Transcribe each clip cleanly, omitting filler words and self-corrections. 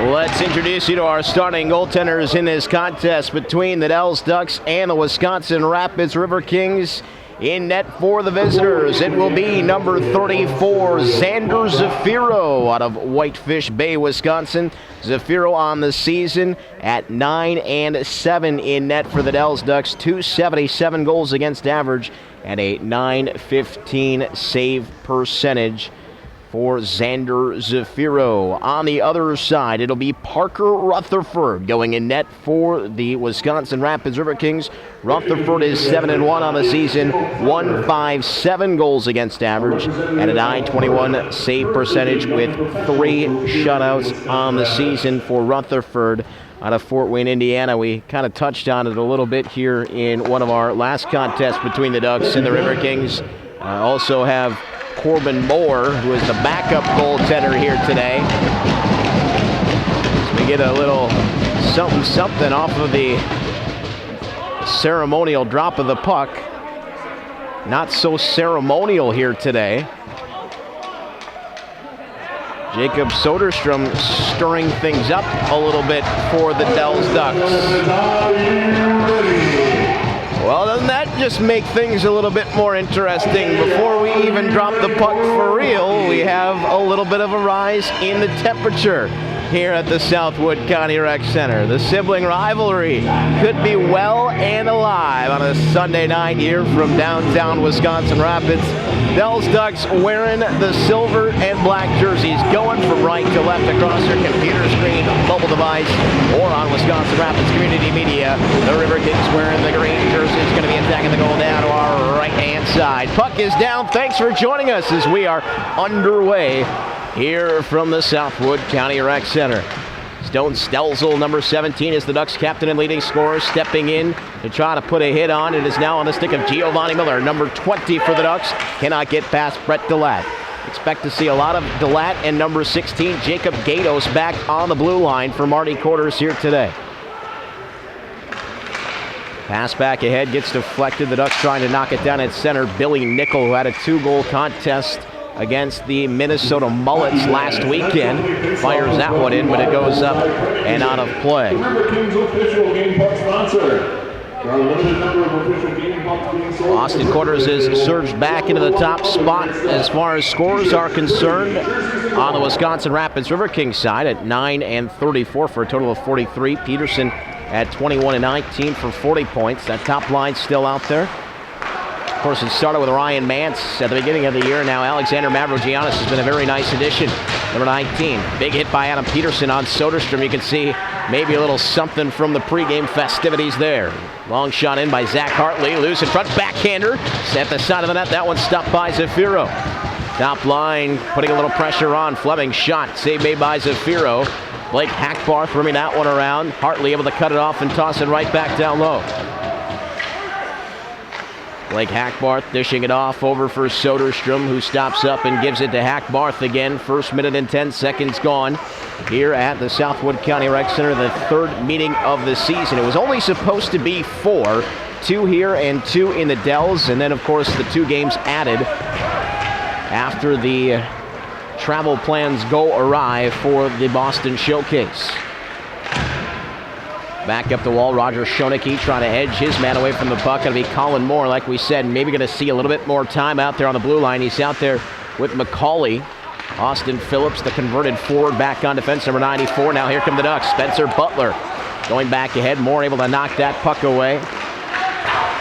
Let's introduce you to our starting goaltenders in this contest between the Dells Ducks and the Wisconsin Rapids Riverkings. In net for the visitors, it will be number 34, Xander Zafiro out of Whitefish Bay, Wisconsin. Zafiro on the season at 9-7 in net for the Dells Ducks, 277 goals against average, and a .915 save percentage for Xander Zafiro. On the other side, it'll be Parker Rutherford going in net for the Wisconsin Rapids Riverkings. Rutherford is 7-1 on the season, 157 goals against average, and a .921 save percentage with 3 shutouts on the season for Rutherford out of Fort Wayne, Indiana. We kind of touched on it a little bit here in one of our last contests between the Ducks and the Riverkings. Also have Corbin Moore, who is the backup goaltender here today. So we get a little something off of the ceremonial drop of the puck. Not so ceremonial here today. Jacob Soderstrom stirring things up a little bit for the Dells Ducks. Well, doesn't that just make things a little bit more interesting? Before we even drop the puck for real, we have a little bit of a rise in the temperature here at the Southwood County Rec Center. The sibling rivalry could be well and alive on a Sunday night here from downtown Wisconsin Rapids. Dells Ducks wearing the silver and black jerseys, going from right to left across their computer screen, mobile device, or on Wisconsin Rapids Community Media. The Riverkings wearing the green jersey is going to be attacking the goal down to our right-hand side. Puck is down. Thanks for joining us as we are underway here from the Southwood County Rec Center. Stone Stelzel, number 17, is the Ducks captain and leading scorer, stepping in to try to put a hit on. It is now on the stick of Giovanni Miller, number 20 for the Ducks. Cannot get past Brett DeLatte. Expect to see a lot of DeLatte and number 16, Jacob Gatos, back on the blue line for Marty Quarters here today. Pass back ahead, gets deflected. The Ducks trying to knock it down at center. Billy Nickel, who had a 2-goal contest against the Minnesota Mullets last weekend, fires that one in, but it goes up and out of play. Austin Quarters is surged back into the top spot as far as scores are concerned on the Wisconsin Rapids Riverkings side at 9-34 for a total of 43. Peterson at 21-19 for 40 points. That top line still out there. Of course, it started with Ryan Mance at the beginning of the year. Now Alexander Mavrogiannis has been a very nice addition. Number 19, big hit by Adam Peterson on Soderstrom. You can see maybe a little something from the pregame festivities there. Long shot in by Zach Hartley, loose in front, backhander. At the side of the net, that one stopped by Zafiro. Top line, putting a little pressure on. Fleming shot, save made by Zafiro. Blake Hackbarth rimming that one around. Hartley able to cut it off and toss it right back down low. Blake Hackbarth dishing it off over for Soderstrom, who stops up and gives it to Hackbarth again. First minute and 10 seconds gone here at the Southwood County Rec Center, the third meeting of the season. It was only supposed to be 4, 2 here and 2 in the Dells, and then of course the 2 games added after the travel plans go awry for the Boston Showcase. Back up the wall, Roger Schoenecke trying to edge his man away from the puck. Going to be Colin Moore, like we said, maybe going to see a little bit more time out there on the blue line. He's out there with McCauley. Austin Phillips, the converted forward, back on defense, number 94. Now here come the Ducks. Spencer Butler going back ahead. Moore able to knock that puck away.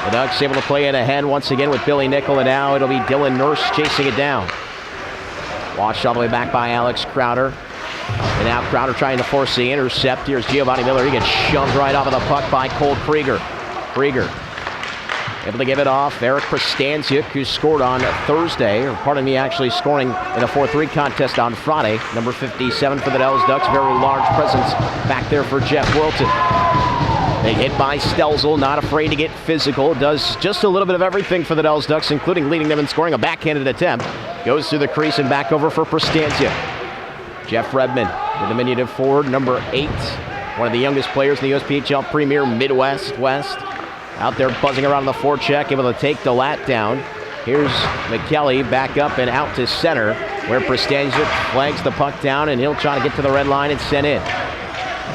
The Ducks able to play it ahead once again with Billy Nickel, and now it'll be Dylan Nurse chasing it down. Watched all the way back by Alex Crowder. And now Crowder trying to force the intercept. Here's Giovanni Miller. He gets shoved right off of the puck by Cole Krieger. Krieger able to give it off. Eric Prostansiuk, who scored on Thursday, or pardon me, actually scoring in a 4-3 contest on Friday. Number 57 for the Dells Ducks. Very large presence back there for Jeff Wilton. Big hit by Stelzel, not afraid to get physical. Does just a little bit of everything for the Dells Ducks, including leading them in scoring a backhanded attempt. Goes through the crease and back over for Prostansiuk. Jeff Redmond, the diminutive forward, number 8. One of the youngest players in the USPHL Premier Midwest West. Out there buzzing around the forecheck, able to take DeLatte down. Here's McKelly back up and out to center, where Prostansiuk flags the puck down, and he'll try to get to the red line and send in.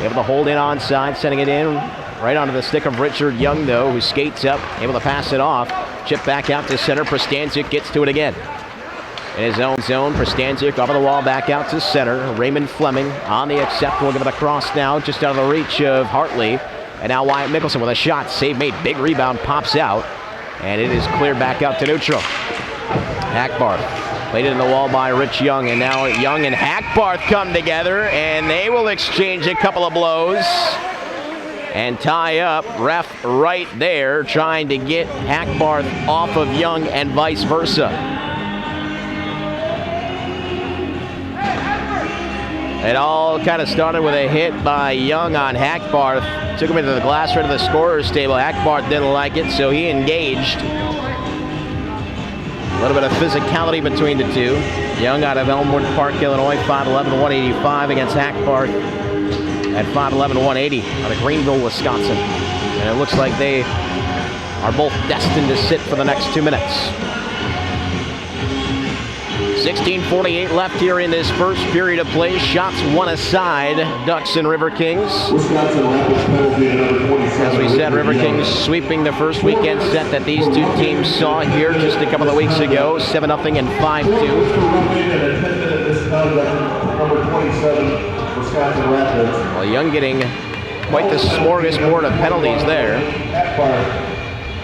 Able to hold in onside, sending it in right onto the stick of Richard Young, though, who skates up, able to pass it off. Chip back out to center. Prestancic gets to it again. In his own zone, Prestancic over the wall, back out to center. Raymond Fleming on the accept. We'll give it a cross now, just out of the reach of Hartley. And now Wyatt Mickelson with a shot. Save made. Big rebound. Pops out. And it is cleared back out to neutral. Hackbarth played it in the wall by Rich Young. And now Young and Hackbarth come together. And they will exchange a couple of blows. And tie up. Ref right there trying to get Hackbarth off of Young and vice versa. It all kind of started with a hit by Young on Hackbarth. Took him into the glass right of the scorer's table. Hackbarth didn't like it, so he engaged. A little bit of physicality between the two. Young out of Elmwood Park, Illinois, 5'11", 185 against Hackbarth at 5'11", 180 out of Greenville, Wisconsin. And it looks like they are both destined to sit for the next 2 minutes. 16:48 left here in this first period of play. Shots one aside, Ducks and Riverkings. As we said, Riverkings sweeping the first weekend set that these two teams saw here just a couple of weeks ago, 7-0 and 5-2. Well, Young getting quite the smorgasbord of penalties there.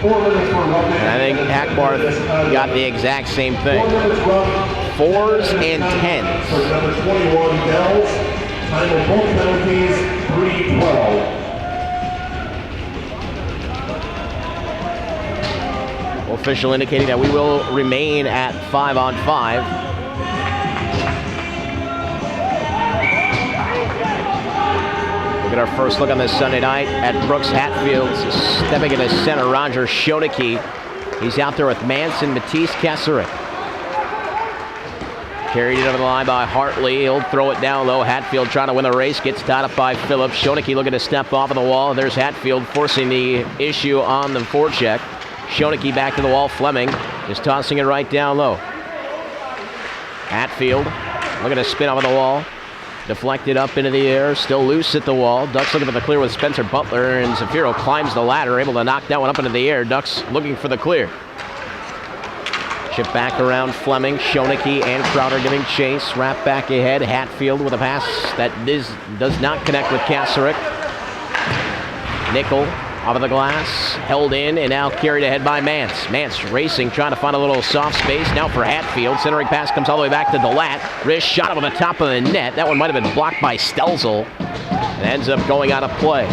And I think Hackbarth got the exact same thing. 4s and 10s. Number 21, Bells. Time of both penalties, 3-12. Official indicating that we will remain at 5-on-5. We'll get our first look on this Sunday night at Brooks Hatfield. Stepping into center, Roger Schoeneke. He's out there with Manson, Matisse, Keserick. Carried it over the line by Hartley. He'll throw it down low. Hatfield trying to win the race. Gets tied up by Phillips. Schoeneke looking to step off of the wall. There's Hatfield forcing the issue on the forecheck. Schoeneke back to the wall. Fleming just tossing it right down low. Hatfield looking to spin off of the wall. Deflected up into the air. Still loose at the wall. Ducks looking for the clear with Spencer Butler. And Zafiro climbs the ladder. Able to knock that one up into the air. Ducks looking for the clear. Chip back around Fleming, Schoeneke and Crowder giving chase. Wrap back ahead. Hatfield with a pass that does not connect with Kaserick. Nickel off of the glass, held in, and now carried ahead by Mance. Mance racing, trying to find a little soft space. Now for Hatfield. Centering pass comes all the way back to DeLatte. Wrist shot over the top of the net. That one might have been blocked by Stelzel. And ends up going out of play.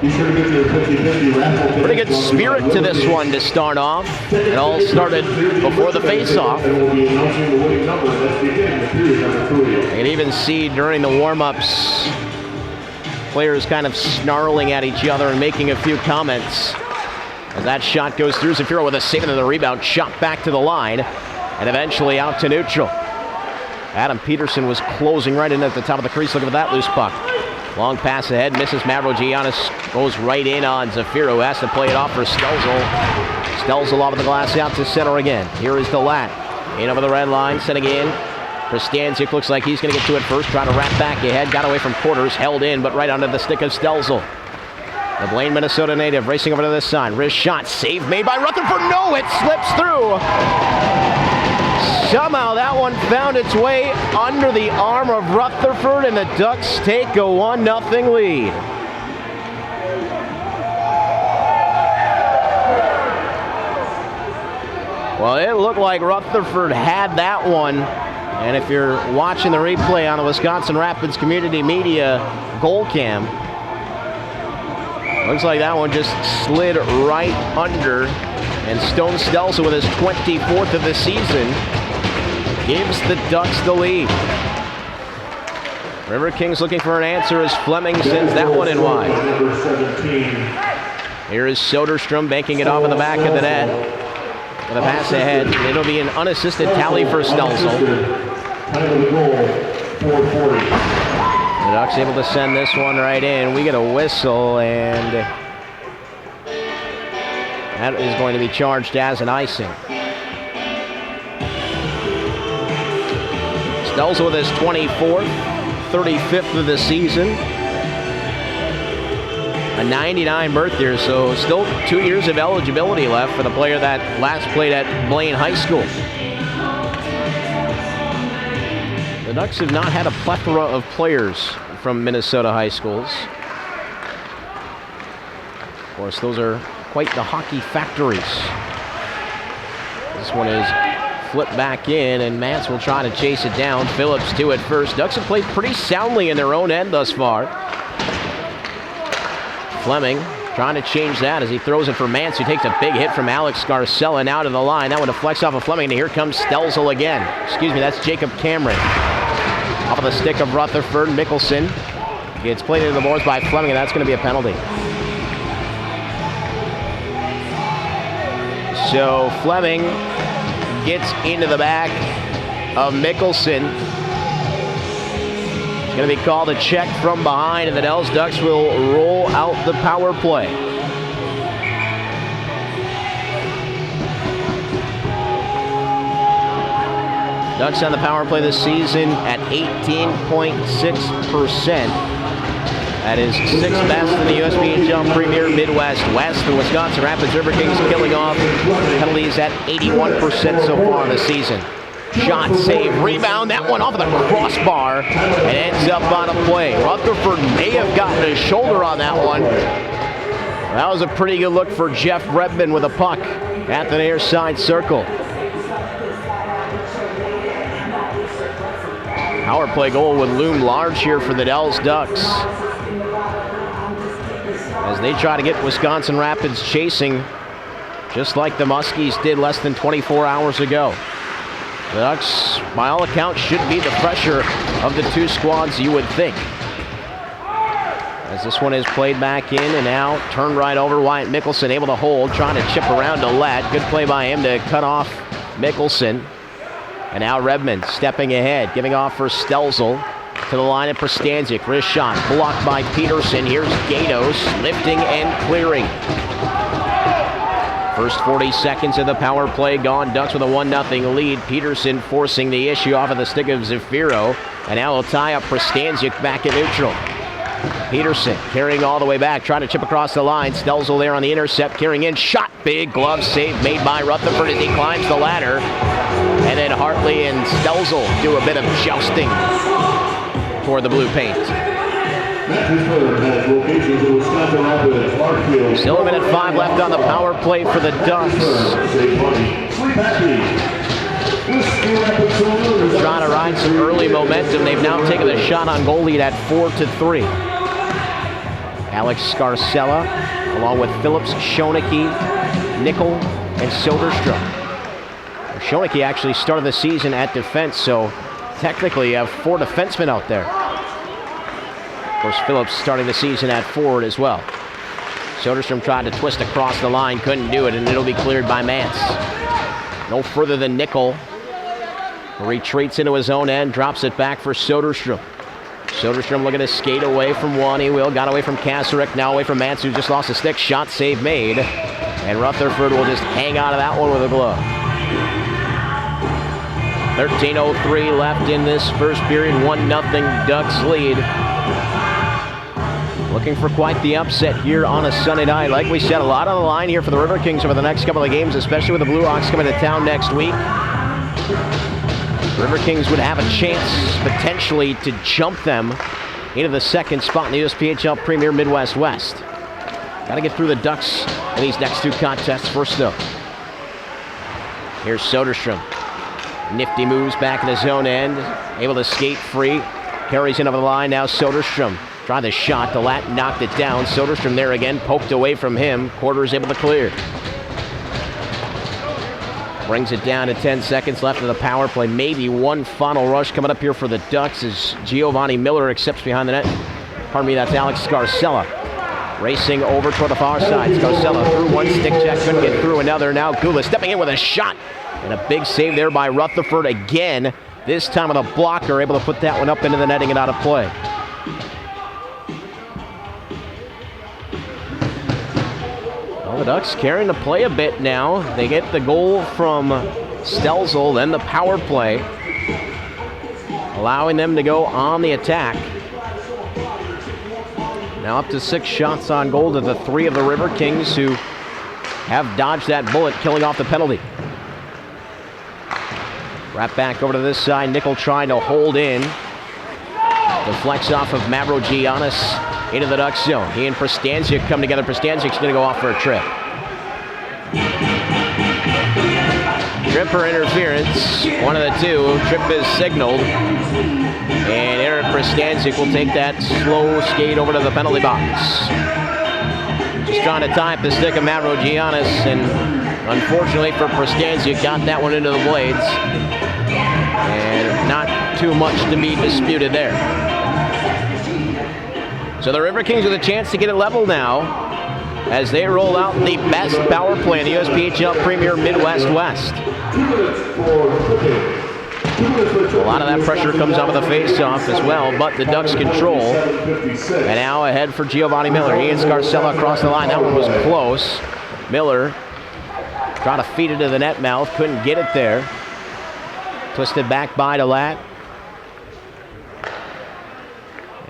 Pretty good spirit to this one to start off. It all started before the face-off. You can even see during the warm-ups, players kind of snarling at each other and making a few comments. As that shot goes through, Zafiro with a save and the rebound, shot back to the line, and eventually out to neutral. Adam Peterson was closing right in at the top of the crease, looking for that loose puck. Long pass ahead, misses Mavrogiannis, goes right in on Zafiro, who has to play it off for Stelzel. Stelzel off of the glass out to center again. Here is DeLatte, in over the red line, sending in. Prestancic looks like he's going to get to it first, trying to wrap back ahead, got away from Quarters, held in, but right under the stick of Stelzel. The Blaine, Minnesota native racing over to this side. Wrist shot, save made by Rutherford. No, it slips through. Somehow that one found its way under the arm of Rutherford, and the Ducks take a 1-0 lead. Well, it looked like Rutherford had that one. And if you're watching the replay on the Wisconsin Rapids Community Media goal cam, looks like that one just slid right under. And Stone Stelzel with his 24th of the season gives the Ducks the lead. Riverkings looking for an answer as Fleming sends that one in wide. Here is Soderstrom banking it off in the back of the net. With a pass ahead. It'll be an unassisted tally for Stelzel. The Ducks able to send this one right in. We get a whistle, and that is going to be charged as an icing. Stelzel with his 24th, 35th of the season. a 99 birth year, so still 2 years of eligibility left for the player that last played at Blaine High School. The Ducks have not had a plethora of players from Minnesota high schools. Of course, those are quite the hockey factories. This one is flipped back in, and Mance will try to chase it down. Phillips to it first. Ducks have played pretty soundly in their own end thus far. Fleming trying to change that as he throws it for Mance, who takes a big hit from Alex Scarcella and out of the line. That one deflects off of Fleming, and here comes Stelzel again. Excuse me, that's Jacob Cameron. Off of the stick of Rutherford. Mickelson gets played into the boards by Fleming, and that's going to be a penalty. So Fleming gets into the back of Mickelson. It's going to be called a check from behind, and the Dells Ducks will roll out the power play. Ducks on the power play this season at 18.6%. That is sixth best in the USPHL Premier Midwest West. The Wisconsin Rapids Riverkings killing off penalties at 81% so far this season. Shot, save, rebound. That one off of the crossbar and ends up on a play. Rutherford may have gotten his shoulder on that one. That was a pretty good look for Jeff Redman with a puck at the near side circle. Power play goal would loom large here for the Dells Ducks as they try to get Wisconsin Rapids chasing, just like the Muskies did less than 24 hours ago. The Ducks, by all accounts, should be the fresher of the two squads, you would think. As this one is played back in and now turned right over. Wyatt Mickelson able to hold, trying to chip around to Lett. Good play by him to cut off Mickelson. And now Redmond stepping ahead, giving off for Stelzel. To the line of Prostanzic. Wrist shot blocked by Peterson. Here's Gatos lifting and clearing. First 40 seconds of the power play gone. Ducks with a 1-0 lead. Peterson forcing the issue off of the stick of Zafiro. And now he'll tie up Prostanzic back at neutral. Peterson carrying all the way back, trying to chip across the line. Stelzel there on the intercept, carrying in. Shot, big glove save made by Rutherford as he climbs the ladder. And then Hartley and Stelzel do a bit of jousting toward the blue paint. Still a minute 5 left on the power play for the Ducks. Trying to ride some early momentum. They've now taken the shot on goal lead at 4-3. Alex Scarcella, along with Phillips, Schoeneke, Nickel, and Soderstrom. Schoeneke actually started the season at defense, so technically you have 4 defensemen out there. Of course, Phillips starting the season at forward as well. Soderstrom tried to twist across the line, couldn't do it, and it'll be cleared by Mance. No further than Nickel. Retreats into his own end, drops it back for Soderstrom. Soderstrom looking to skate away from one. He will. Got away from Kasarek, now away from Mance, who just lost a stick. Shot save made. And Rutherford will just hang out of that one with a glove. 13:03 left in this first period. 1-0 Ducks lead. Looking for quite the upset here on a Sunday night. Like we said, a lot on the line here for the Riverkings over the next couple of games, especially with the Blue Hawks coming to town next week. Riverkings would have a chance potentially to jump them into the second spot in the USPHL Premier Midwest West. Got to get through the Ducks in these next 2 contests first though. Here's Soderstrom. Nifty moves back in his own end. Able to skate free. Carries in over the line. Now Soderstrom. Tried the shot. The Lat knocked it down. Soderstrom there again. Poked away from him. Quarter is able to clear. Brings it down to 10 seconds left of the power play. Maybe one final rush coming up here for the Ducks as Giovanni Miller accepts behind the net. Pardon me, that's Alex Scarcella. Racing over toward the far side. Scarcella through one stick check. Couldn't get through another. Now Gula stepping in with a shot. And a big save there by Rutherford again. This time with a blocker, able to put that one up into the netting and out of play. Well, the Ducks carrying the play a bit now. They get the goal from Stelzel, then the power play, allowing them to go on the attack. Now up to 6 shots on goal to the 3 of the Riverkings, who have dodged that bullet, killing off the penalty. Wrap back over to this side. Nickel trying to hold in. Deflects off of Mavrogiannis into the Ducks zone. He and Prostansiuk come together. Prostansiuk's going to go off for a trip. Trip or interference, one of the two. Trip is signaled. And Eric Prostansiuk will take that slow skate over to the penalty box. Just trying to tie up the stick of Mavrogiannis, and unfortunately for Prostansiuk, got that one into the blades. And not too much to be disputed there. So the Riverkings with a chance to get it level now as they roll out the best power play in the USPHL Premier Midwest West. A lot of that pressure comes off of the face-off as well, but the Ducks control. And now ahead for Giovanni Miller. He and Scarcella across the line. That one was close. Miller trying to feed it to the net mouth. Couldn't get it there. Twisted back by to Lat.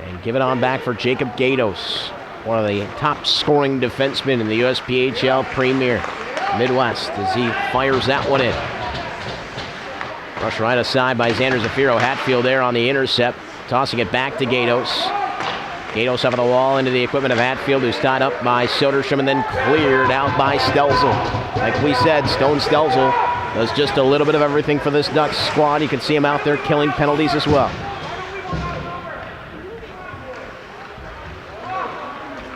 And give it on back for Jacob Gatos, one of the top scoring defensemen in the USPHL Premier Midwest, as he fires that one in. Rush right aside by Xander Zafiro. Hatfield there on the intercept, tossing it back to Gatos. Gatos up on the wall into the equipment of Hatfield, who's tied up by Soderstrom and then cleared out by Stelzel. Like we said, Stone Stelzel does just a little bit of everything for this Ducks squad. You can see him out there killing penalties as well.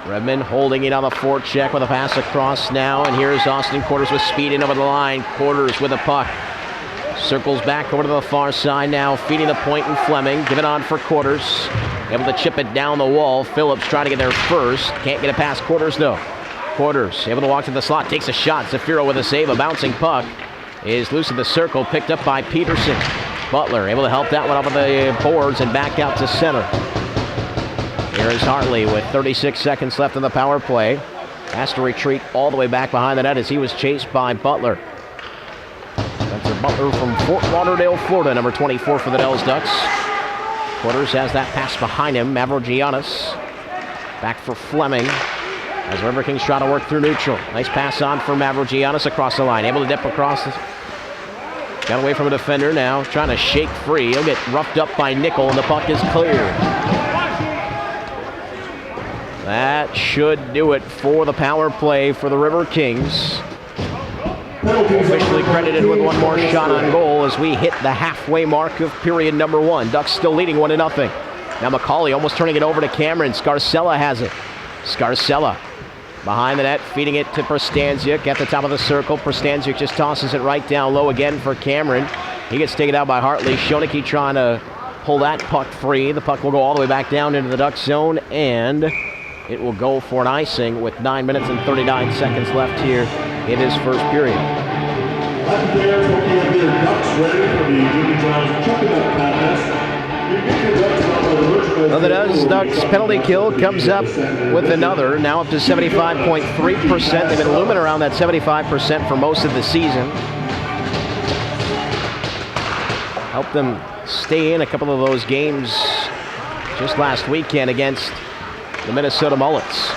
Redmond holding it on the forecheck with a pass across now, and here's Austin Quarters with speed in over the line. Quarters with a puck. Circles back over to the far side now, feeding the point in Fleming. Give it on for Quarters. Able to chip it down the wall. Phillips trying to get there first. Can't get it past Quarters though. Quarters able to walk to the slot, takes a shot. Zafiro with a save. A bouncing puck is loose in the circle, picked up by Peterson. Butler able to help that one off of the boards and back out to center. Here is Hartley with 36 seconds left in the power play. Has to retreat all the way back behind the net as he was chased by Butler. Spencer Butler from Fort Lauderdale, Florida, number 24 for the Dells Ducks. Quarters has that pass behind him. Mavrogiannis back for Fleming as Riverkings try to work through neutral. Nice pass on for Mavrogiannis across the line. Able to dip across. Got away from a defender now. Trying to shake free. He'll get roughed up by Nickel and the puck is cleared. That should do it for the power play for the Riverkings. Officially credited with one more shot on goal as we hit the halfway mark of period number 1. Ducks still leading 1-0. Now McCauley almost turning it over to Cameron. Scarcella has it. Scarcella behind the net, feeding it to Prostansiuk at the top of the circle. Prostansiuk just tosses it right down low again for Cameron. He gets taken out by Hartley. Schoeneke trying to pull that puck free. The puck will go all the way back down into the Ducks zone, and it will go for an icing with 9 minutes and 39 seconds left here in this first period. Well, the Ducks penalty kill comes up with another, now up to 75.3%. They've been looming around that 75% for most of the season. Helped them stay in a couple of those games just last weekend against the Minnesota Mullets.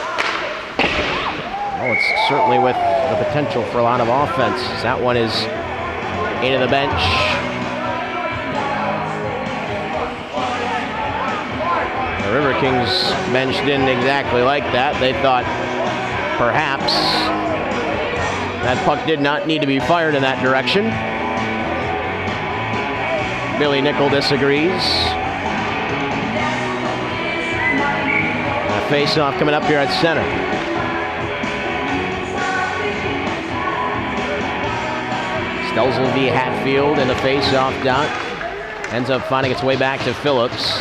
Mullets certainly with the potential for a lot of offense. That one is into the bench. The Riverkings bench didn't exactly like that. They thought perhaps that puck did not need to be fired in that direction. Billy Nickel disagrees. Face-off coming up here at center. Stelzel v. Hatfield in the face-off dot. Ends up finding its way back to Phillips.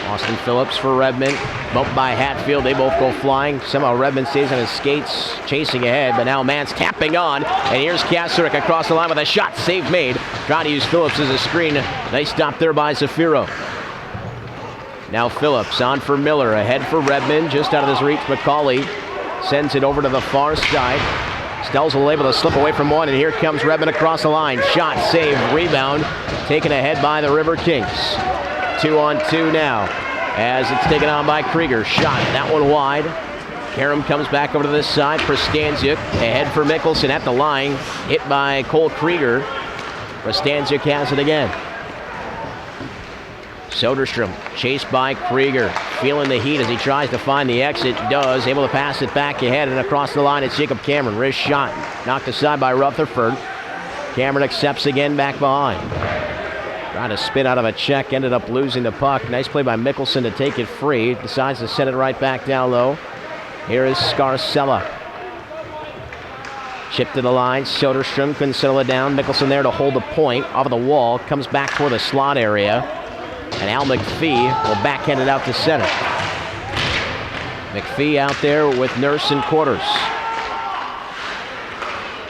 Austin Phillips for Redmond. Bumped by Hatfield. They both go flying. Somehow Redmond stays on his skates, chasing ahead, but now Mance tapping on. And here's Kasarik across the line with a shot. Save made. Trying to use Phillips as a screen. Nice stop there by Zafiro. Now Phillips on for Miller, ahead for Redmond, just out of his reach. McCauley sends it over to the far side. Stelzel able to slip away from one, and here comes Redmond across the line. Shot, save, rebound, taken ahead by the Riverkings. 2-on-2 now. as it's taken on by Krieger. Shot, that one wide. Karam comes back over to this side. Prostanziuk ahead for Mickelson at the line. Hit by Cole Krieger. Prostanziuk has it again. Soderstrom chased by Krieger. Feeling the heat as he tries to find the exit. Does. Able to pass it back ahead and across the line. It's Jacob Cameron. Wrist shot. Knocked aside by Rutherford. Cameron accepts again back behind. Trying to spin out of a check. Ended up losing the puck. Nice play by Mickelson to take it free. Decides to send it right back down low. Here is Scarcella. Chip to the line. Soderstrom couldn't settle it down. Mickelson there to hold the point. Off of the wall. Comes back toward the slot area. And Al McPhee will backhand it out to center. McPhee out there with Nurse in quarters.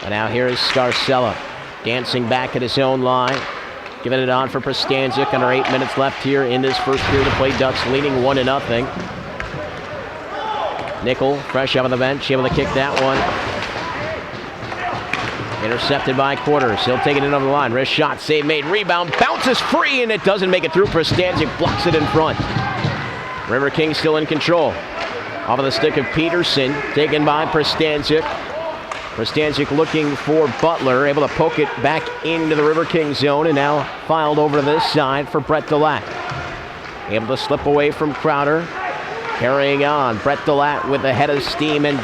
And now here is Scarcella. Dancing back at his own line. Giving it on for Prostanziuk. Under 8 minutes left here in this first period to play. Ducks leading 1-0. Nickel, fresh out of the bench, able to kick that one. Intercepted by Quarters. He'll take it in over the line. Wrist shot, save made, rebound, bounces free, and it doesn't make it through. Prostanziuk blocks it in front. Riverkings still in control. Off of the stick of Peterson, taken by Prostanziuk. Prostanziuk looking for Butler, able to poke it back into the Riverkings zone, and now filed over to this side for Brett Delat. Able to slip away from Crowder. Carrying on, Brett Delat with a head of steam, and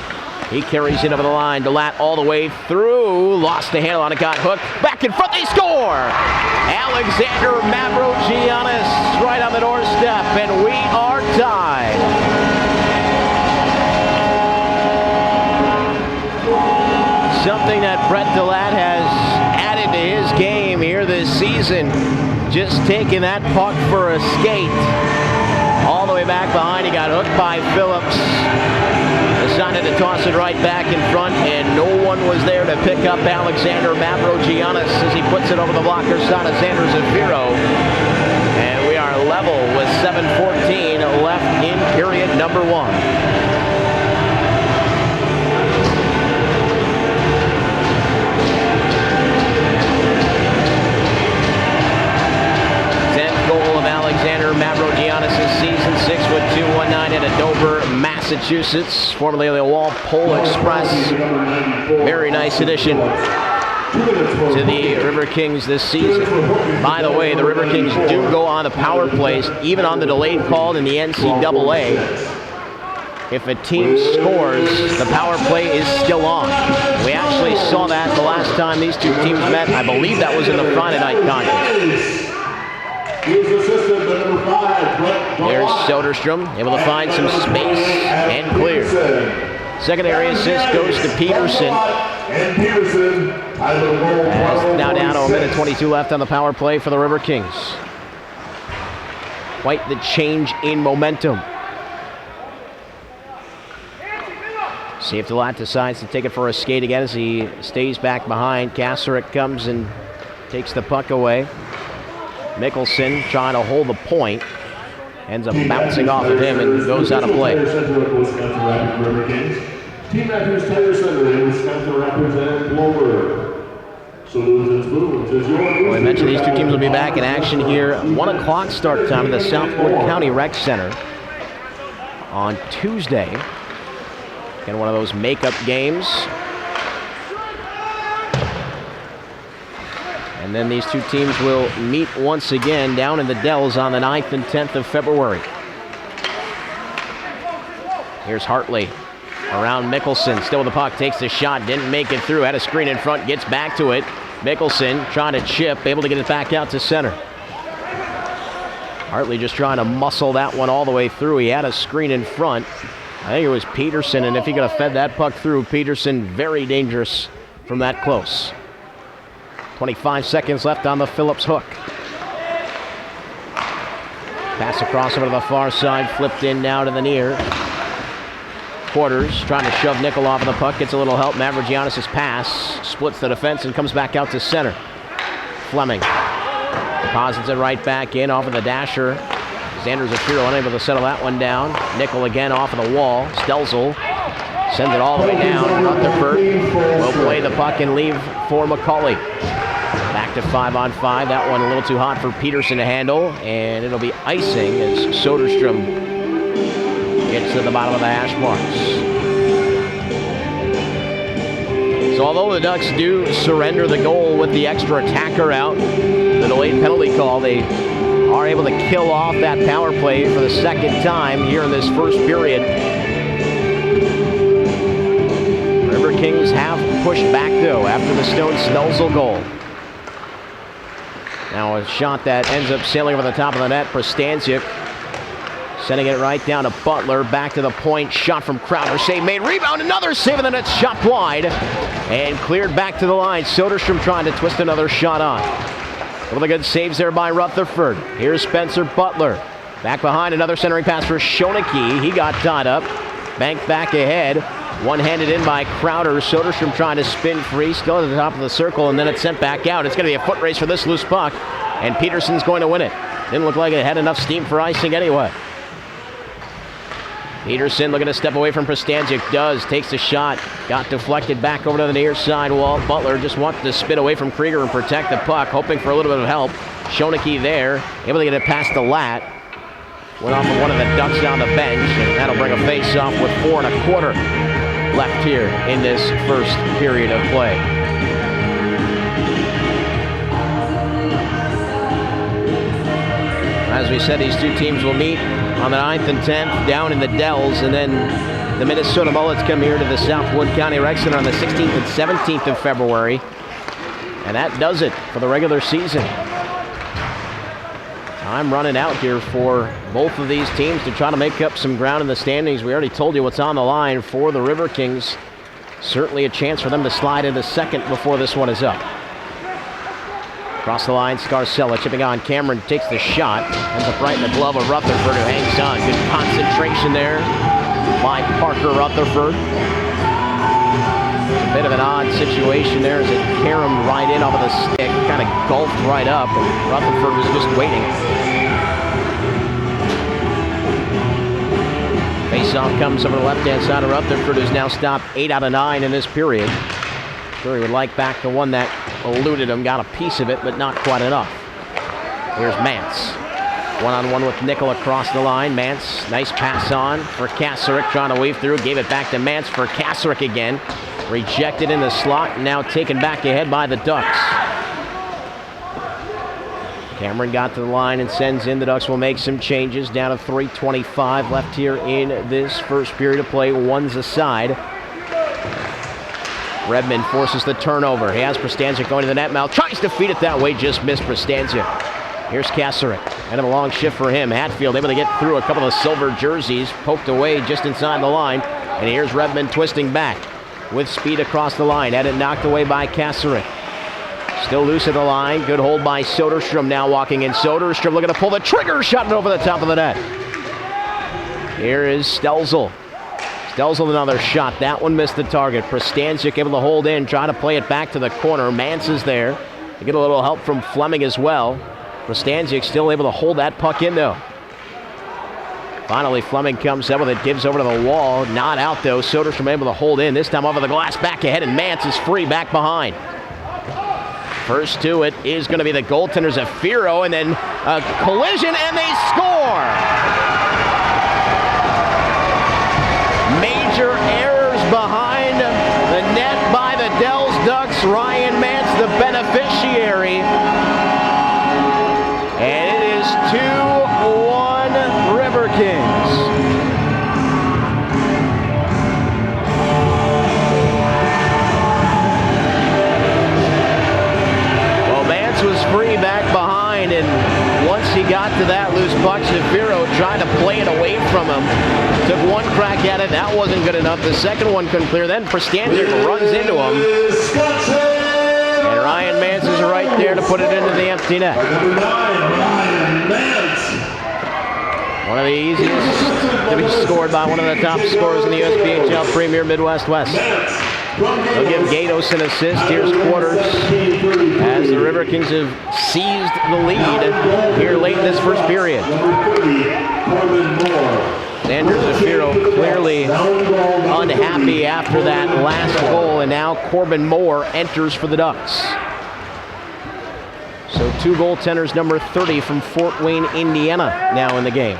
he carries it over the line. Delat all the way through, lost the handle on it, got hooked. Back in front, they score! Alexander Mavrogiannis right on the doorstep, and we are tied. Something that Brett Delat has added to his game here this season. Just taking that puck for a skate. All the way back behind, he got hooked by Phillips. Decided to toss it right back in front, and no one was there to pick up Alexander Mavrogiannis as he puts it over the blocker side of Xander Zafiro. And we are level with 7:14 left in period number 1. Alexander Mavrogiannis is season 6'2", 190 at Dover, Massachusetts, formerly of the Walpole Express. Very nice addition to the Riverkings this season. By the way, the Riverkings do go on the power plays, even on the delayed call in the NCAA. If a team scores, the power play is still on. We actually saw that the last time these two teams met. I believe that was in the Friday night contest. There's Soderstrom, able to find some space and clear. Secondary assist goes to Peterson. As now down to a minute 22 left on the power play for the Riverkings. Quite the change in momentum. See if Delat decides to take it for a skate again as he stays back behind. Kasarik comes and takes the puck away. Mickelson trying to hold the point. Ends up bouncing off of him and goes out of play. Team Matthews, Taylor Center, Wisconsin Rapids, and Glover. Well, I mentioned these two teams will be back in action here. 1 o'clock start time at the Southwood County Rec Center on Tuesday. Again, one of those makeup games. And then these two teams will meet once again down in the Dells on the 9th and 10th of February. Here's Hartley around Mickelson. Still with the puck, takes the shot, didn't make it through. Had a screen in front, gets back to it. Mickelson trying to chip, able to get it back out to center. Hartley just trying to muscle that one all the way through. He had a screen in front. I think it was Peterson, and if he could have fed that puck through, Peterson very dangerous from that close. 25 seconds left on the Phillips hook. Pass across over to the far side, flipped in now to the near. Quarters trying to shove Nickel off of the puck, gets a little help. Mavrogiannis' pass splits the defense and comes back out to center. Fleming deposits it right back in off of the dasher. Xander Zafiro unable to settle that one down. Nickel again off of the wall. Stelzel sends it all the way down. Rutherford will play the puck and leave for McCauley. Back to 5-on-5. That one a little too hot for Peterson to handle, and it'll be icing as Soderstrom gets to the bottom of the hash marks. So although the Ducks do surrender the goal with the extra attacker out, the delayed penalty call, they are able to kill off that power play for the second time here in this first period. Riverkings have pushed back, though, after the Stone Stelzel goal. Now a shot that ends up sailing over the top of the net. Prostansiuk sending it right down to Butler. Back to the point. Shot from Crowder. Save made. Rebound. Another save, and then it's shot wide and cleared back to the line. Soderstrom trying to twist another shot on. One of the good saves there by Rutherford. Here's Spencer Butler. Back behind. Another centering pass for Schoeneke. He got tied up. Banked back ahead. One-handed in by Crowder. Soderstrom trying to spin free. Still at the top of the circle, and then it's sent back out. It's going to be a foot race for this loose puck, and Peterson's going to win it. Didn't look like it had enough steam for icing anyway. Peterson looking to step away from Prostansiuk. Does. Takes the shot. Got deflected back over to the near side wall. Butler just wanted to spin away from Krieger and protect the puck, hoping for a little bit of help. Schoeneke there. Able to get it past the lat. Went off of one of the Ducks down the bench, and that'll bring a face-off with 4 1/4 left here in this first period of play. As we said, these two teams will meet on the 9th and 10th down in the Dells, and then the Minnesota Mullets come here to the Southwood County Rec Center on the 16th and 17th of February. And that does it for the regular season. Time running out here for both of these teams to try to make up some ground in the standings. We already told you what's on the line for the Riverkings. Certainly a chance for them to slide into second before this one is up. Across the line, Scarcella chipping on. Cameron takes the shot. Ends up right in the glove of Rutherford, who hangs on. Good concentration there by Parker Rutherford. A bit of an odd situation there as it caromed right in off of the stick. Kind of gulped right up, and Rutherford was just waiting. Faceoff comes over the left-hand side of Rutherford, who's now stopped 8 out of 9 in this period. Sure, he would like back the one that eluded him. Got a piece of it, but not quite enough. Here's Mance. One-on-one with Nickel across the line. Mance, nice pass on for Kasarek, trying to weave through. Gave it back to Mance for Kasarek again. Rejected in the slot, now taken back ahead by the Ducks. Cameron got to the line and sends in. The Ducks will make some changes. Down to 3:25 left here in this first period of play. One's aside. Redmond forces the turnover. He has Prostansiuk going to the net mouth. Tries to feed it that way, just missed Prostansiuk. Here's Kasarek. Kind of a long shift for him. Hatfield able to get through a couple of silver jerseys. Poked away just inside the line. And here's Redmond twisting back with speed across the line. Had it knocked away by Kasarek. Still loose at the line. Good hold by Soderstrom now walking in. Soderstrom looking to pull the trigger. Shot it over the top of the net. Here is Stelzel. Stelzel another shot. That one missed the target. Prostansiuk able to hold in. Try to play it back to the corner. Mance is there. They get a little help from Fleming as well. Prostansiuk still able to hold that puck in though. Finally, Fleming comes up with it, gives over to the wall. Not out though. Soderstrom able to hold in. This time over the glass, back ahead, and Mance is free back behind. First to it is going to be the goaltender Zafiro, and then a collision, and they score! Major errors behind the net by the Dells Ducks. Ryan Mance, the beneficiary. And it is 2-1 Riverkings. Well, Mance was free back behind, and once he got to that loose puck, Zafiro tried to play it away from him. Took one crack at it. That wasn't good enough. The second one couldn't clear. Then Prostansiuk runs into him. And Ryan Mance is right there to put it into the empty net. One of the easiest to be scored by one of the top scorers in the USPHL Premier Midwest West. They'll give Gatos an assist. Here's Quarters as the Riverkings have seized the lead here late in this first period. Xander Zafiro clearly unhappy after that last goal, and now Corbin Moore enters for the Ducks. So 2 goaltenders, number 30 from Fort Wayne, Indiana, now in the game.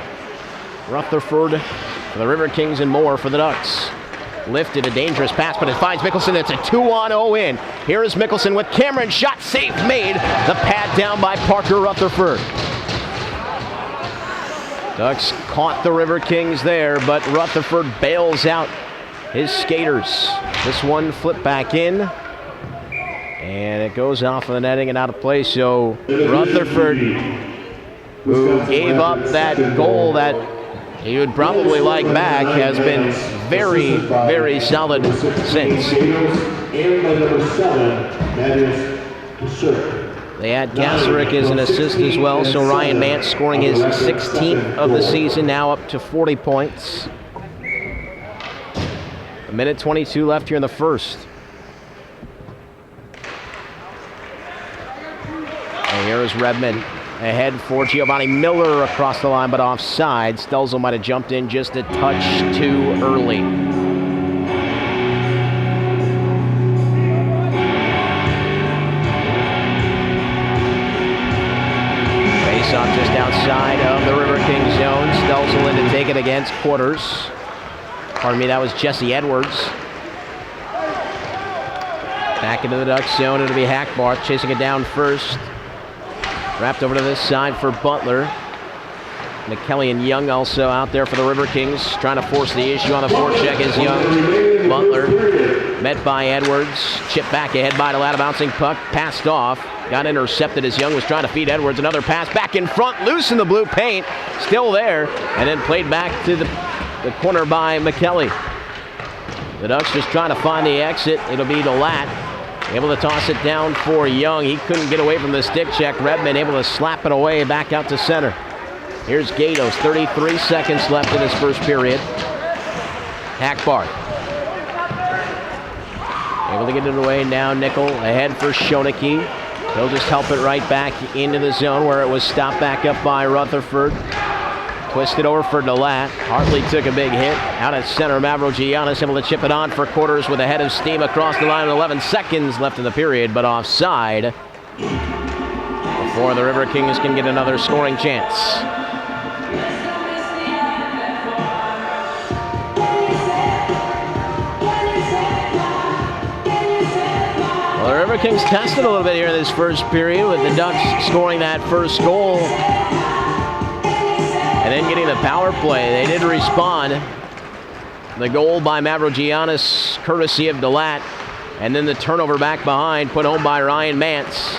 Rutherford for the Riverkings and Moore for the Ducks. Lifted, a dangerous pass, but it finds Mickelson. It's a 2-on-0 in. Here is Mickelson with Cameron. Shot safe made. The pad down by Parker Rutherford. Ducks caught the Riverkings there, but Rutherford bails out his skaters. This one flipped back in, and it goes off of the netting and out of play. So Rutherford, who gave up that goal that he would probably like back, has been very, very solid since. They had Gasserick as an assist as well, so Ryan Mance scoring his 16th of the season, now up to 40 points. A minute 22 left here in the first. And here is Redmond. Ahead for Giovanni Miller across the line, but offside. Stelzel might have jumped in just a touch too early. Face-off just outside of the Riverkings zone. Stelzel in to take it against Quarters. Pardon me, that was Jesse Edwards. Back into the Ducks zone, it'll be Hackbarth chasing it down first. Wrapped over to this side for Butler. McKelly and Young also out there for the Riverkings, trying to force the issue on the forecheck is Young. Butler met by Edwards. Chip back ahead by the ladder, bouncing puck, passed off. Got intercepted as Young was trying to feed Edwards. Another pass back in front, loose in the blue paint. Still there, and then played back to the corner by McKelly. The Ducks just trying to find the exit. It'll be DeLatte. Able to toss it down for Young. He couldn't get away from the stick check. Redmond able to slap it away back out to center. Here's Gatos. 33 seconds left in his first period. Hackbarth. Able to get it away now. Nickel ahead for Schoeneke. He'll just help it right back into the zone where it was stopped back up by Rutherford. Twisted over for DeLatte. Hartley took a big hit. Out at center, Mavrogiannis able to chip it on for Quarters with a head of steam across the line. 11 seconds left in the period, but offside before the Riverkings can get another scoring chance. Well, the Riverkings tested a little bit here in this first period with the Ducks scoring that first goal. And then getting the power play. They did respond. The goal by Mavrogiannis, courtesy of DeLatte. And then the turnover back behind, put home by Ryan Mance.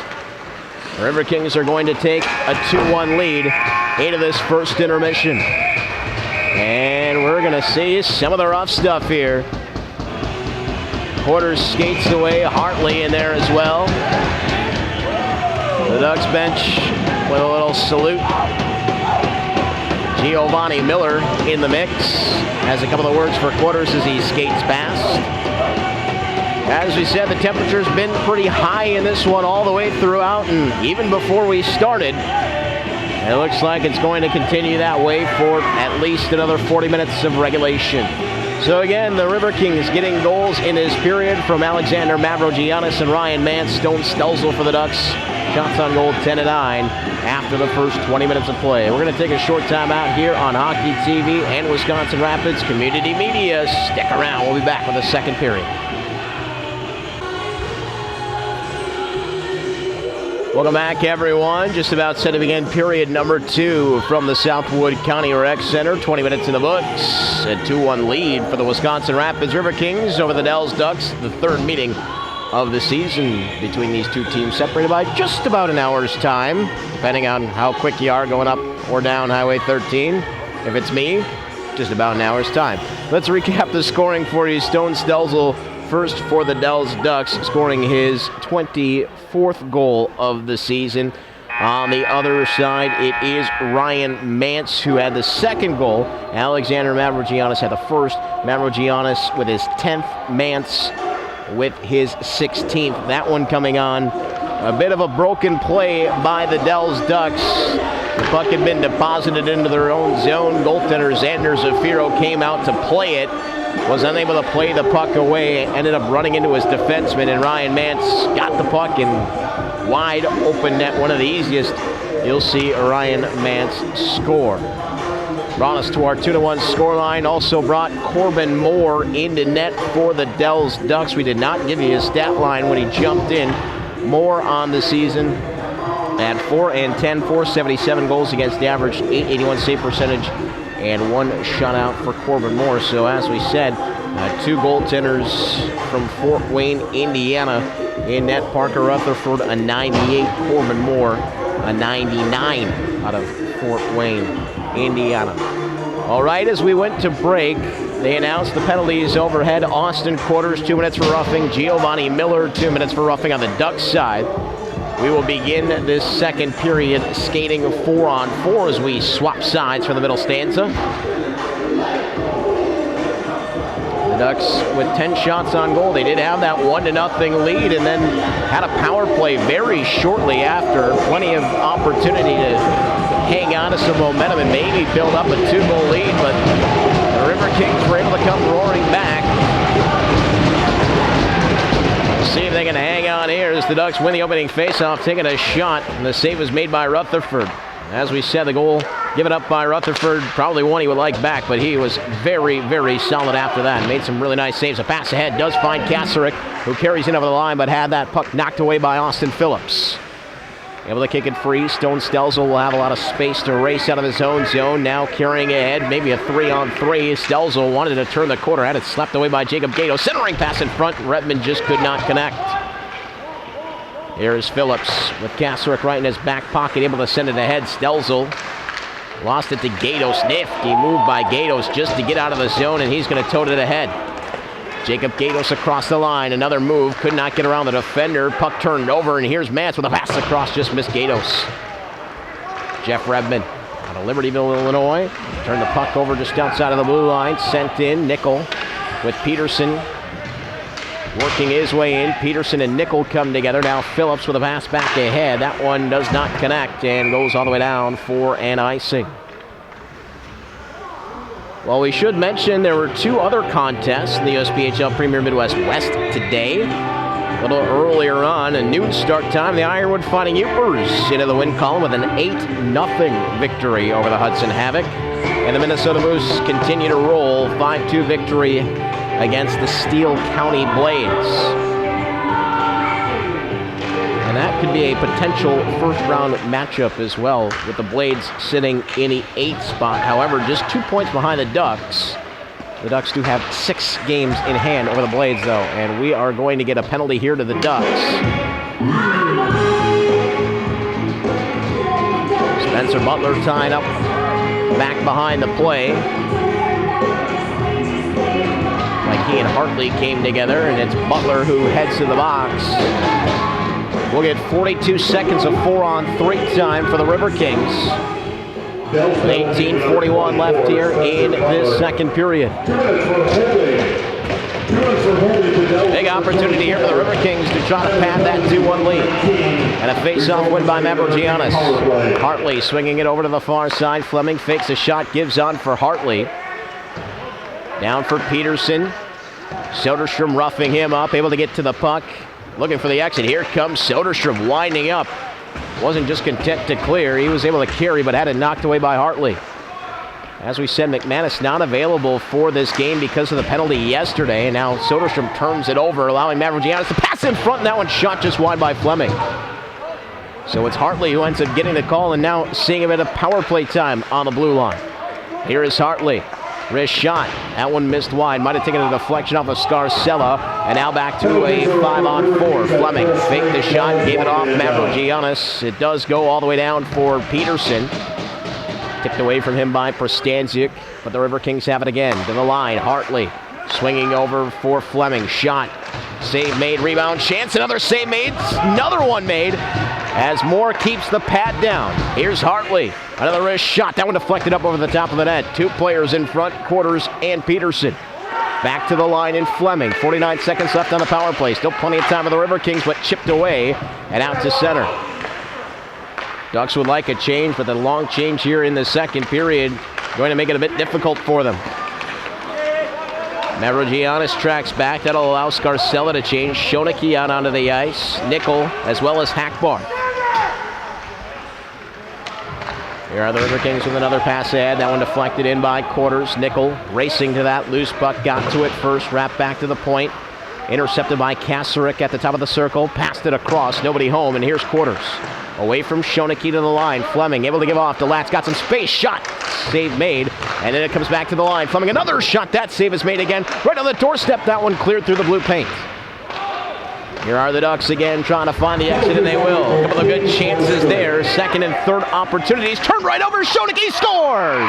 The Riverkings are going to take a 2-1 lead into this first intermission. And we're going to see some of the rough stuff here. Quarters skates away, Hartley in there as well. The Ducks bench with a little salute. Giovanni Miller in the mix. Has a couple of words for Quarters as he skates past. As we said, the temperature's been pretty high in this one all the way throughout, and even before we started. It looks like it's going to continue that way for at least another 40 minutes of regulation. So again, the Riverkings getting goals in this period from Alexander Mavrogiannis and Ryan Mance. Stone Stelzel for the Ducks. Shots on goal 10-9 after the first 20 minutes of play. We're going to take a short time out here on Hockey TV and Wisconsin Rapids Community Media. Stick around. We'll be back with the second period. Welcome back, everyone. Just about set to begin period number 2 from the Southwood County Rec Center. 20 minutes in the books. A 2-1 lead for the Wisconsin Rapids Riverkings over the Dells Ducks. The third meeting of the season between these two teams, separated by just about an hour's time, depending on how quick you are going up or down Highway 13. If it's me, just about an hour's time. Let's recap the scoring for you. Stone Stelzel first for the Dells Ducks, scoring his 24th goal of the season. On the other side, it is Ryan Mance who had the second goal. Alexander Mavrogiannis had the first. Mavrogiannis with his 10th, Mance with his 16th. That one coming on a bit of a broken play by the Dells Ducks. The puck had been deposited into their own zone. Goaltender Xander Zafiro came out to play it, was unable to play the puck away, ended up running into his defenseman, and Ryan Mance got the puck and wide open net, one of the easiest you'll see Ryan Mance score. Brought us to our 2-1 scoreline. Also brought Corbin Moore into net for the Dells Ducks. We did not give you his stat line when he jumped in. Moore on the season at 4-10, 477 goals against the average, .881 save percentage, and 1 shutout for Corbin Moore. So as we said, 2 goaltenders from Fort Wayne, Indiana in net. Parker Rutherford, a 98. Corbin Moore, a 99 out of Fort Wayne, Indiana. All right, as we went to break, they announced the penalties overhead. Austin Quarters, 2 minutes for roughing. Giovanni Miller, 2 minutes for roughing on the Ducks side. We will begin this second period skating 4-on-4 as we swap sides for the middle stanza. The Ducks with 10 shots on goal. They did have that 1-0 lead and then had a power play very shortly after. Plenty of opportunity to hang on to some momentum and maybe build up a 2-goal lead, but the Riverkings were able to come roaring back. We'll see if they can hang on here as the Ducks win the opening faceoff, taking a shot, and the save was made by Rutherford. As we said, the goal given up by Rutherford, probably one he would like back, but he was very, very solid after that. Made some really nice saves. A pass ahead does find Kasarek, who carries in over the line, but had that puck knocked away by Austin Phillips. Able to kick it free. Stone Stelzel will have a lot of space to race out of his own zone. Now carrying ahead, maybe a 3-on-3. Stelzel wanted to turn the corner, had it slapped away by Jacob Gato. Centering pass in front, Redmond just could not connect. Here is Phillips with Kasarek right in his back pocket, able to send it ahead. Stelzel lost it to Gatos. Nifty move by Gatos just to get out of the zone, and he's going to tote it ahead. Jacob Gatos across the line. Another move. Could not get around the defender. Puck turned over, and here's Mance with a pass across. Just missed Gatos. Jeff Redmond out of Libertyville, Illinois. Turned the puck over just outside of the blue line. Sent in. Nickel with Peterson working his way in. Peterson and Nickel come together. Now Phillips with a pass back ahead. That one does not connect and goes all the way down for an icing. Well, we should mention there were 2 other contests in the USPHL Premier Midwest West today. A little earlier on, a noon start time, the Ironwood Fighting Yoopers into the win column with an 8-0 victory over the Hudson Havoc. And the Minnesota Moose continue to roll, 5-2 victory against the Steele County Blades. And that could be a potential first-round matchup as well, with the Blades sitting in the 8th spot. However, just 2 points behind the Ducks. The Ducks do have 6 games in hand over the Blades, though, and we are going to get a penalty here to the Ducks. Spencer Butler tying up back behind the play. Like he and Hartley came together, and it's Butler who heads to the box. We'll get 42 seconds of 4-on-3 time for the Riverkings. 18:41 left here in this second period. Big opportunity here for the Riverkings to try to pad that 2-1 lead. And a face-off win by Mavrogiannis. Hartley swinging it over to the far side. Fleming fakes a shot, gives on for Hartley. Down for Peterson. Soderstrom roughing him up, able to get to the puck. Looking for the exit. Here comes Soderstrom winding up. Wasn't just content to clear. He was able to carry, but had it knocked away by Hartley. As we said, McManus not available for this game because of the penalty yesterday. And now Soderstrom turns it over, allowing Mavrogiannis to pass in front. And that one shot just wide by Fleming. So it's Hartley who ends up getting the call and now seeing a bit of power play time on the blue line. Here is Hartley. Wrist shot. That one missed wide. Might have taken a deflection off of Scarcella. And now back to a 5-on-4. Fleming faked the shot, gave it off Mavrogiannis. It does go all the way down for Peterson. Tipped away from him by Prostanzic, but the Riverkings have it again. To the line, Hartley swinging over for Fleming. Shot. Save made, rebound chance. Another save made. Another one made as Moore keeps the pad down. Here's Hartley. Another wrist shot. That one deflected up over the top of the net. 2 players in front, Quarters and Peterson. Back to the line in Fleming. 49 seconds left on the power play. Still plenty of time for the Riverkings, but chipped away and out to center. Ducks would like a change, but the long change here in the second period going to make it a bit difficult for them. Mavrogiannis tracks back. That'll allow Scarcella to change. Shoneke out onto the ice. Nickel as well as Hackbar. Here are the Riverkings with another pass ahead. That one deflected in by Quarters. Nickel racing to that loose puck. Got to it first. Wrapped back to the point. Intercepted by Kasarek at the top of the circle. Passed it across. Nobody home. And here's Quarters. Away from Shoneke to the line. Fleming able to give off. DeLatte's got some space. Shot. Save made. And then it comes back to the line. Fleming another shot. That save is made again. Right on the doorstep. That one cleared through the blue paint. Here are the Ducks again trying to find the exit, and they will. A couple of good chances there. Second and third opportunities. Turned right over. Shoneke scores!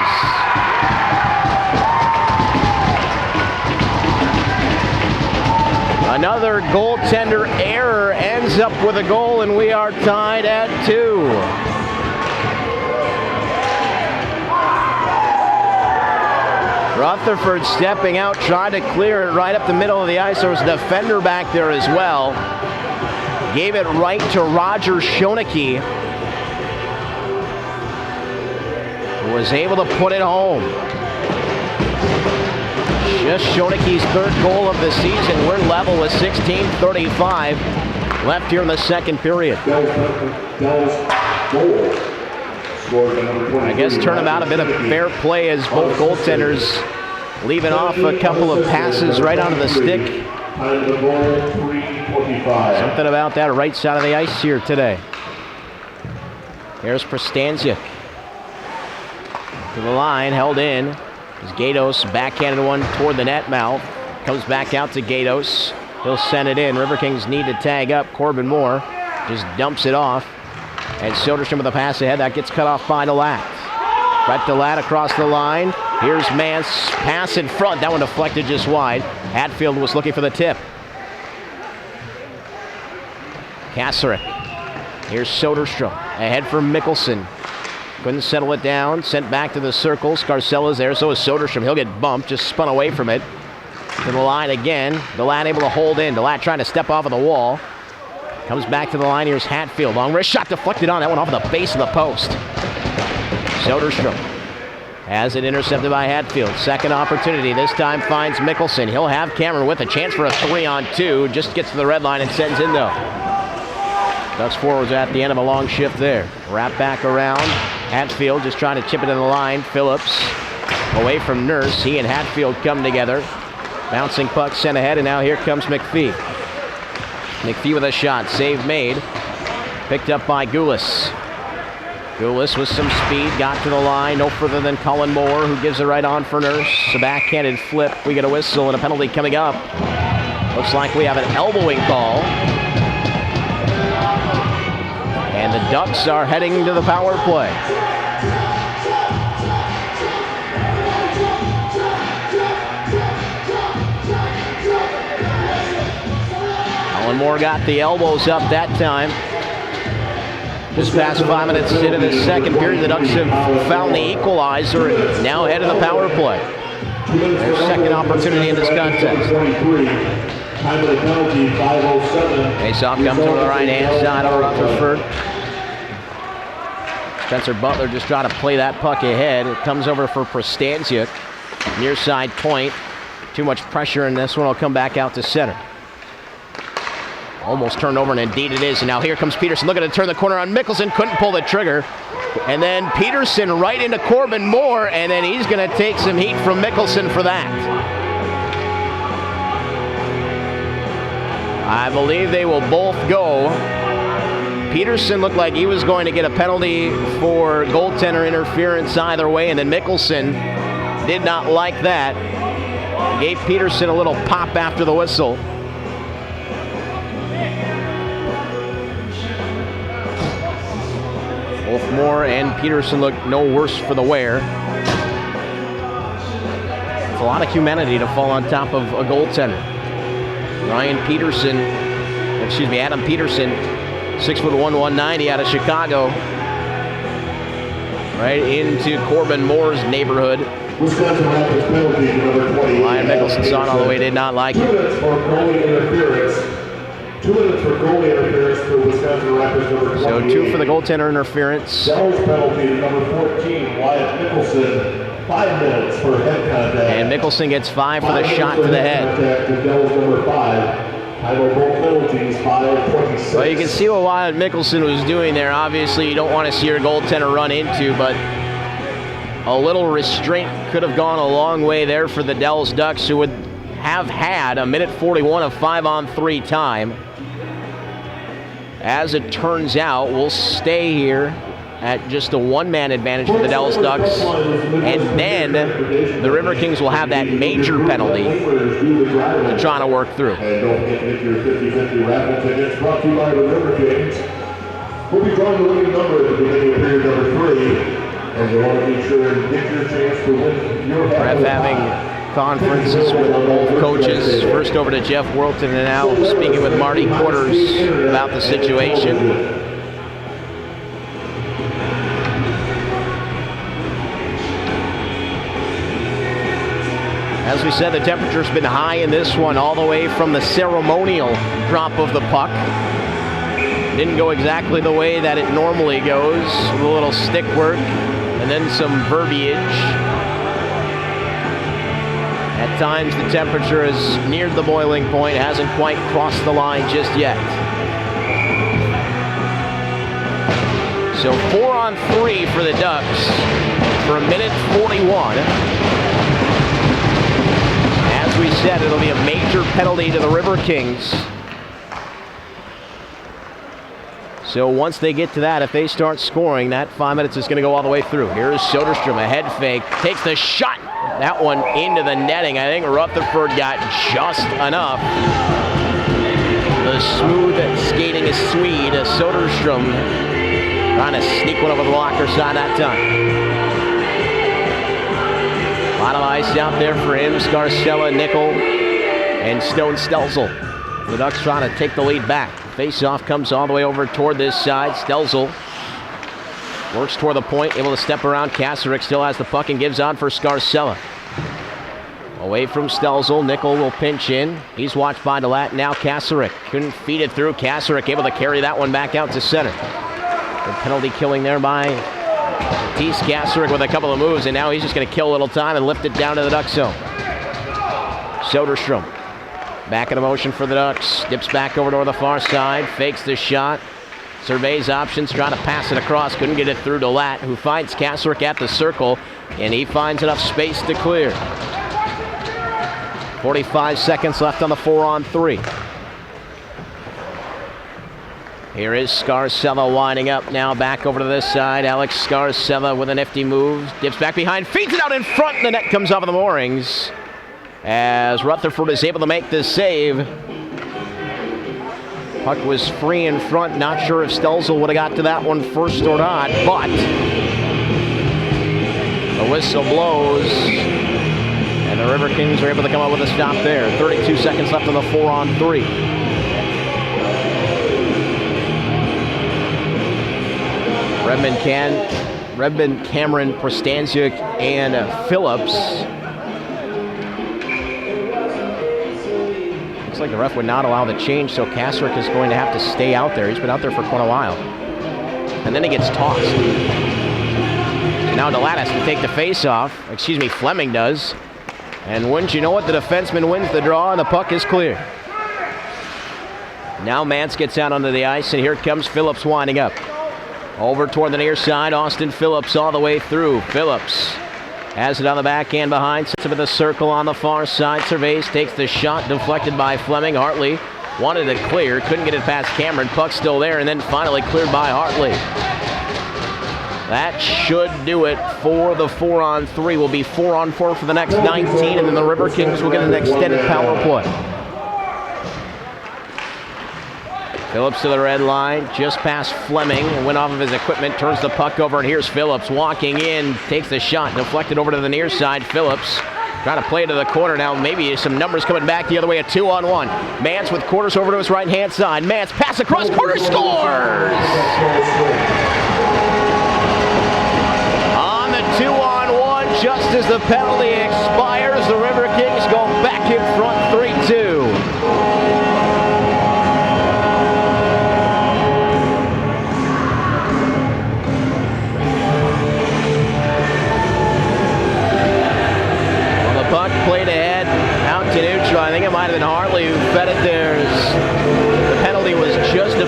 Another goaltender error ends up with a goal, and we are tied at 2. Rutherford stepping out, tried to clear it right up the middle of the ice. There was a defender back there as well. Gave it right to Roger Shoneke, who was able to put it home. Just Shoneke's third goal of the season. We're level with 16:35 left here in the second period. I guess turn about a bit of fair play as both goaltenders leaving off a couple of passes right onto the stick. Something about that right side of the ice here today. Here's Prostanzic. To the line, held in. As Gatos backhanded one toward the net mouth. Comes back out to Gatos. He'll send it in. Riverkings need to tag up. Corbin Moore just dumps it off. And Soderstrom with a pass ahead. That gets cut off by DeLatte. Brett DeLatte across the line. Here's Mance. Pass in front. That one deflected just wide. Hatfield was looking for the tip. Kasarek. Here's Soderstrom. Ahead for Mickelson. Couldn't settle it down. Sent back to the circle. Scarcella's there. So is Soderstrom. He'll get bumped. Just spun away from it. To the line again. DeLatte able to hold in. DeLatte trying to step off of the wall. Comes back to the line. Here's Hatfield. Long wrist shot deflected on. That one off of the base of the post. Soderstrom has it intercepted by Hatfield. Second opportunity. This time finds Mickelson. He'll have Cameron with a chance for a 3-on-2. Just gets to the red line and sends in though. Ducks forwards at the end of a long shift there. Wrap back around. Hatfield just trying to chip it in the line. Phillips away from Nurse. He and Hatfield come together. Bouncing puck sent ahead, and now here comes McPhee. McPhee with a shot. Save made. Picked up by Gulas. Gulas with some speed. Got to the line. No further than Colin Moore, who gives it right on for Nurse. A backhanded flip. We get a whistle and a penalty coming up. Looks like we have an elbowing call. And the Ducks are heading to the power play. Colin Moore got the elbows up that time. Just past 5 minutes into the second period, the Ducks have found the equalizer and now head to the power play. Their second opportunity in this contest. Face-off comes over the right-hand side of Rutherford. Spencer Butler just trying to play that puck ahead. It comes over for Prostanzic. Near side point. Too much pressure, and this one will come back out to center. Almost turned over, and indeed it is. And now here comes Peterson looking to turn the corner on Mickelson. Couldn't pull the trigger. And then Peterson right into Corbin Moore, and then he's going to take some heat from Mickelson for that. I believe they will both go. Peterson looked like he was going to get a penalty for goaltender interference either way, and then Mickelson did not like that. Gave Peterson a little pop after the whistle. Both Moore and Peterson look no worse for the wear. It's a lot of humanity to fall on top of a goaltender. Adam Peterson, 6'1", 190 out of Chicago. Right into Corbin Moore's neighborhood. Ryan Mickelson saw it all the way, did not like it. 2 minutes for goalie interference for Wisconsin Rapids number 28. So 2 for the goaltender interference. Penalty to number 14, Wyatt Mickelson. 5 minutes for head contact. And Mickelson gets 5 for the shot to the head. Contact to Devils number 5. Title both penalties, 5-26. Well, you can see what Wyatt Mickelson was doing there. Obviously, you don't want to see your goaltender run into, but a little restraint could have gone a long way there for the Devils Ducks, who would have had a minute 41 of 5-on-3 time. As it turns out, we'll stay here at just a one-man advantage for the Devils Ducks, and then the Riverkings will have that major penalty to try to work through. And don't forget to get your 50-50 raffle tickets brought to you by the Riverkings. We'll be drawing the winning number at the beginning of period number 3, and you want to be sure and get your chance to win your Ref having conferences with both coaches. First over to Jeff Worlton, and now speaking with Marty Quarters about the situation. As we said, the temperature's been high in this one, all the way from the ceremonial drop of the puck. Didn't go exactly the way that it normally goes, with a little stick work and then some verbiage. At times the temperature has neared the boiling point, hasn't quite crossed the line just yet. So 4-on-3 for the Ducks for a minute 41. As we said, it'll be a major penalty to the Riverkings. So once they get to that, if they start scoring, that 5 minutes is going to go all the way through. Here's Soderstrom, a head fake, takes the shot. That one into the netting. I think Rutherford got just enough. The smooth skating is Swede. Soderstrom trying to sneak one over the blocker side that time. A lot of ice out there for him. Scarcella, Nickel, and Stone Stelzel. The Ducks trying to take the lead back. Face-off comes all the way over toward this side. Stelzel works toward the point, able to step around. Kasarik still has the puck and gives on for Scarcella. Away from Stelzel, Nickel will pinch in. He's watched by Delat. Now Kasarik couldn't feed it through. Kasarik able to carry that one back out to center. The penalty killing there by Matisse Kasarik with a couple of moves, and now he's just going to kill a little time and lift it down to the Ducks zone. Soderstrom back in motion for the Ducks. Dips back over to the far side. Fakes the shot. Surveys options, trying to pass it across. Couldn't get it through to Lat, who finds Kasarik at the circle, and he finds enough space to clear. 45 seconds left on the 4-on-3. Here is Scarcella winding up now, back over to this side. Alex Scarcella with a nifty move. Dips back behind, feeds it out in front, and the net comes off of the moorings as Rutherford is able to make this save. Puck was free in front. Not sure if Stelzel would have got to that one first or not, but the whistle blows, and the Riverkings are able to come up with a stop there. 32 seconds left on the 4-on-3. Redmond, Cameron, Prostanziuk, and Phillips. Looks like the ref would not allow the change, so Kasarik is going to have to stay out there. He's been out there for quite a while. And then he gets tossed. Now Delat has to take the face-off. Excuse me, Fleming does. And wouldn't you know it, the defenseman wins the draw and the puck is clear. Now Mance gets out onto the ice, and here comes Phillips winding up. Over toward the near side, Austin Phillips all the way through. Phillips has it on the backhand behind, sits up in the circle on the far side. Surveys, takes the shot, deflected by Fleming. Hartley wanted it clear, couldn't get it past Cameron. Puck still there, and then finally cleared by Hartley. That should do it for the 4-on-3. Will be 4-on-4 for the next 19, and then the Riverkings will get an extended power play. Phillips to the red line, just past Fleming, went off of his equipment, turns the puck over, and here's Phillips walking in, takes the shot, deflected over to the near side. Phillips trying to play to the corner now. Maybe some numbers coming back the other way, a 2-on-1. Mance with Quarters over to his right-hand side. Mance pass across, Quarters scores! On the 2-on-1, just as the penalty expires, the Riverkings go back in front 3-2.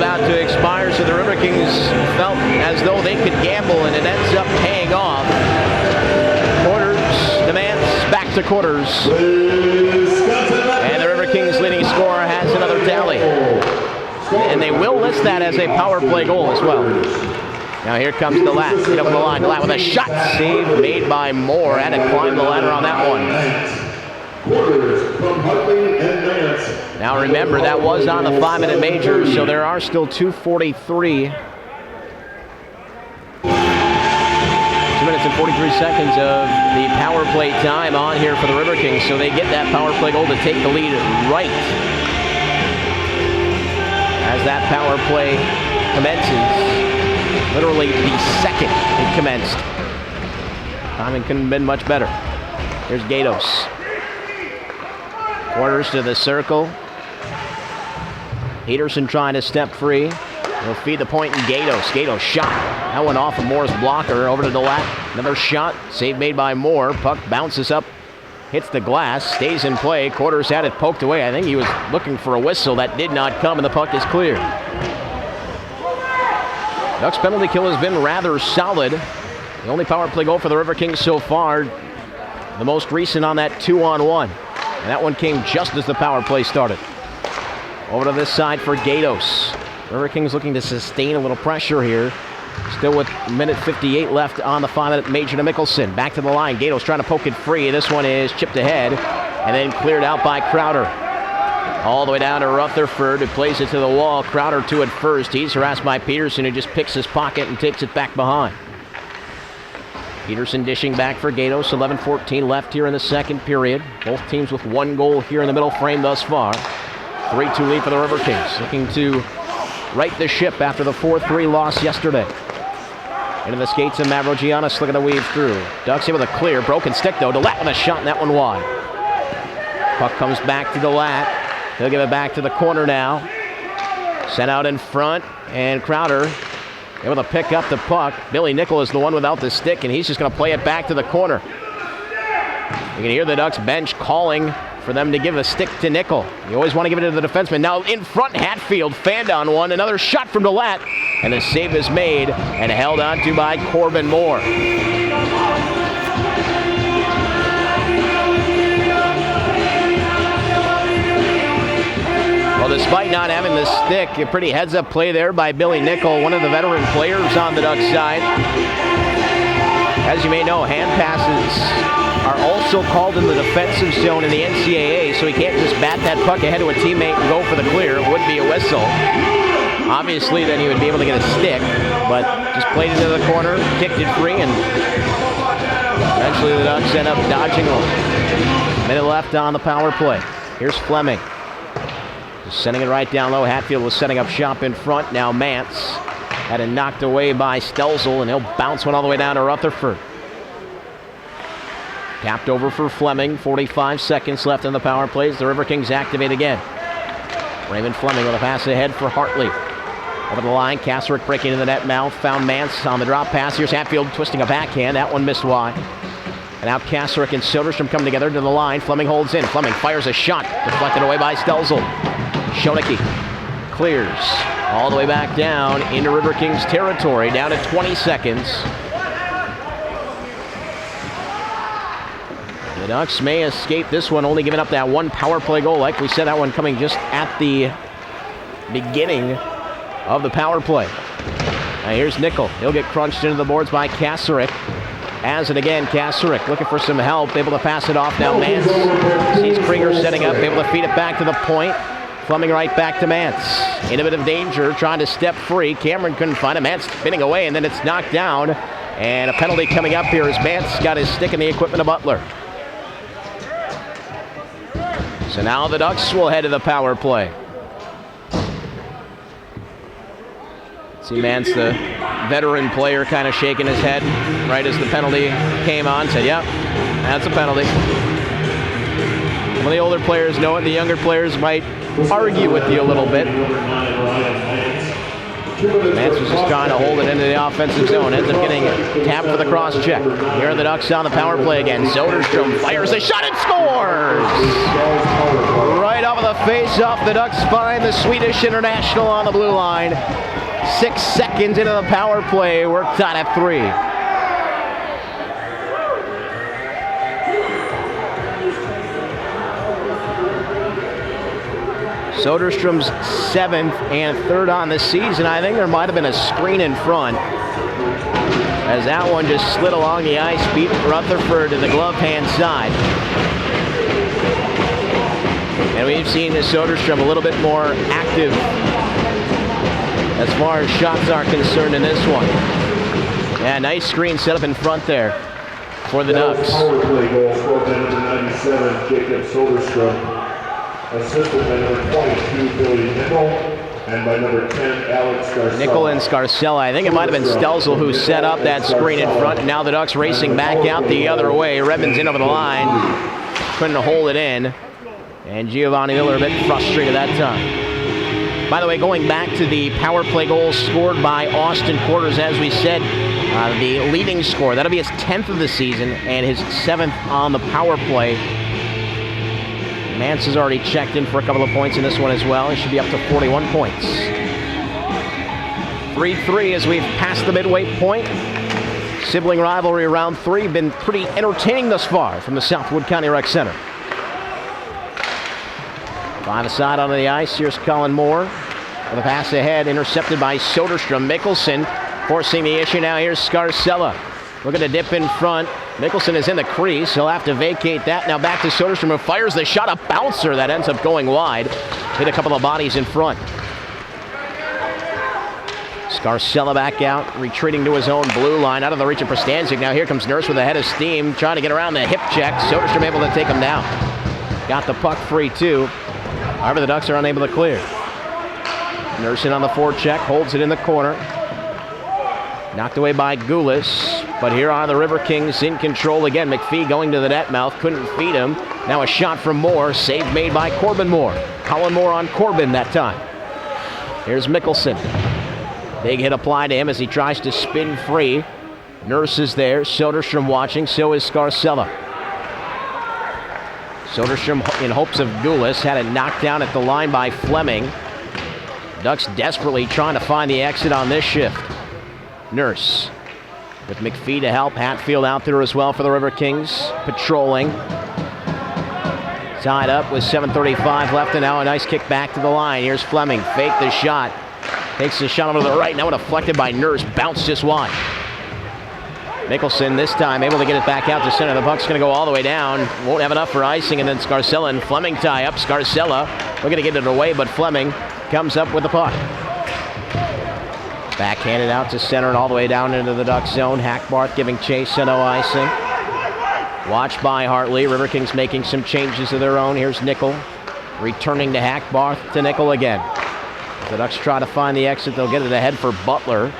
about to expire, so the Riverkings felt as though they could gamble, and it ends up paying off. Quarters demands back to quarters. And the Riverkings leading scorer has another tally. And they will list that as a power play goal as well. Now here comes DeLatte, hit over the line. DeLatte with a shot save made by Moore. Had to climb the ladder on that one. Now remember, that was on the 5-minute major, so there are still 2:43. 2 minutes and 43 seconds of the power play time on here for the Riverkings, so they get that power play goal to take the lead right as that power play commences. Literally the second it commenced. Timing couldn't have been much better. Here's Gatos. Quarters to the circle. Peterson trying to step free. He'll feed the point in Gatos. Gatos shot. That went off of Moore's blocker. Over to DeLatte. Another shot. Save made by Moore. Puck bounces up. Hits the glass. Stays in play. Quarters had it poked away. I think he was looking for a whistle. That did not come, and the puck is clear. Ducks penalty kill has been rather solid. The only power play goal for the Riverkings so far. The most recent on that 2-on-1. And that one came just as the power play started. Over to this side for Gatos. Riverkings looking to sustain a little pressure here. Still with minute 58 left on the 5-minute major to Mickelson. Back to the line. Gatos trying to poke it free. This one is chipped ahead and then cleared out by Crowder. All the way down to Rutherford, who plays it to the wall. Crowder to it first. He's harassed by Peterson, who just picks his pocket and takes it back behind. Peterson dishing back for Gatos. 11:14 left here in the second period. Both teams with one goal here in the middle frame thus far. 3-2 lead for the Riverkings, looking to right the ship after the 4-3 loss yesterday. Into the skates of Mavrogiannis looking to weave through. Ducks able to clear. Broken stick though. DeLatte with a shot, and that one wide. Puck comes back to DeLatte. He'll give it back to the corner now. Sent out in front, and Crowder able to pick up the puck. Billy Nickel is the one without the stick, and he's just going to play it back to the corner. You can hear the Ducks bench calling for them to give a stick to Nickel. You always want to give it to the defenseman. Now in front, Hatfield fanned on one. Another shot from DeLatte, and the save is made and held on to by Corbin Moore. Well, despite not having the stick, a pretty heads-up play there by Billy Nickel, one of the veteran players on the Ducks side. As you may know, hand passes are also called in the defensive zone in the NCAA, so he can't just bat that puck ahead to a teammate and go for the clear. It would be a whistle. Obviously, then he would be able to get a stick, but just played into the corner, kicked it free, and eventually the Ducks end up dodging one. Minute left on the power play. Here's Fleming. Sending it right down low. Hatfield was setting up shop in front. Now Mance had it knocked away by Stelzel, and he'll bounce one all the way down to Rutherford. Tapped over for Fleming. 45 seconds left in the power plays. The Riverkings activate again. Raymond Fleming with a pass ahead for Hartley. Over the line, Kasserek breaking into the net mouth. Found Mance on the drop pass. Here's Hatfield twisting a backhand. That one missed wide. And now Kasserek and Soderstrom come together to the line. Fleming holds in. Fleming fires a shot. Deflected away by Stelzel. Schoenecke clears all the way back down into Riverkings territory, down to 20 seconds. The Ducks may escape this one, only giving up that one power play goal. Like we said, that one coming just at the beginning of the power play. Now here's Nickel. He'll get crunched into the boards by Kasserek. As and again, Kasserek looking for some help, able to pass it off. Now Mance sees Krieger setting up, able to feed it back to the point. Fleming right back to Mance. In a bit of danger, trying to step free. Cameron couldn't find him. Mance spinning away, and then it's knocked down. And a penalty coming up here as Mance got his stick in the equipment of Butler. So now the Ducks will head to the power play. See Mance, the veteran player, kind of shaking his head right as the penalty came on. Said, yep, that's a penalty. Some of the older players know it. The younger players might argue with you a little bit. Mance was just trying to hold it into the offensive zone. Ends up getting tapped for the cross check. Here are the Ducks on the power play again. Soderstrom fires a shot and scores! Right off of the face-off, the Ducks find the Swedish international on the blue line. 6 seconds into the power play, we're tied at 3. Soderstrom's 7th and 3rd on the season. I think there might have been a screen in front, as that one just slid along the ice, beat Rutherford to the glove hand side. And we've seen Soderstrom a little bit more active as far as shots are concerned in this one. Yeah, nice screen set up in front there for the Ducks. Power play goal scored by number 97, Jacob Soderstrom. Assisted by number 22, Billy Nickel, and by number 10, Alex Scarcella. Nickel and Scarcella. I think it might have been Stelzel who set up that screen in front. Now the Ducks racing back out the other way. Redmond's in over the line. Couldn't hold it in. And Giovanni Miller a bit frustrated that time. By the way, going back to the power play goal scored by Austin Quarters, as we said, the leading scorer. That'll be his 10th of the season and his 7th on the power play. Mance has already checked in for a couple of points in this one as well. He should be up to 41 points. 3-3 as we've passed the midway point. Sibling rivalry round 3. Been pretty entertaining thus far from the Southwood County Rec Center. 5 aside onto the ice. Here's Colin Moore with a pass ahead, intercepted by Soderstrom. Mickelson forcing the issue now. Here's Scarcella. Looking to dip in front. Mickelson is in the crease. He'll have to vacate that. Now back to Soderstrom, who fires the shot. A bouncer that ends up going wide. Hit a couple of bodies in front. Scarcella back out, retreating to his own blue line, out of the reach of Prostanzik. Now here comes Nurse with a head of steam, trying to get around the hip check. Soderstrom able to take him down. Got the puck free too. However, the Ducks are unable to clear. Nurse in on the forecheck, holds it in the corner. Knocked away by Gulas. But here are the Riverkings in control again. McPhee going to the net mouth, couldn't feed him. Now a shot from Moore, save made by Corbin Moore. Colin Moore on Corbin that time. Here's Mickelson. Big hit applied to him as he tries to spin free. Nurse is there, Soderstrom watching, so is Scarcella. Soderstrom in hopes of Gulas, had it knocked down at the line by Fleming. Ducks desperately trying to find the exit on this shift. Nurse with McPhee to help. Hatfield out there as well for the Riverkings, patrolling. Tied up with 7:35 left, and now a nice kick back to the line. Here's Fleming, fake the shot. Takes the shot over to the right, now deflected by Nurse, bounced just wide. Mickelson this time able to get it back out to center. The puck's going to go all the way down. Won't have enough for icing, and then Scarcella and Fleming tie up. Scarcella looking to get it away, but Fleming comes up with the puck. Backhanded out to center and all the way down into the Duck zone. Hackbarth giving chase, so no icing. Watched by Hartley. Riverkings making some changes of their own. Here's Nickel returning to Hackbarth to Nickel again. If the Ducks try to find the exit, they'll get it ahead for Butler.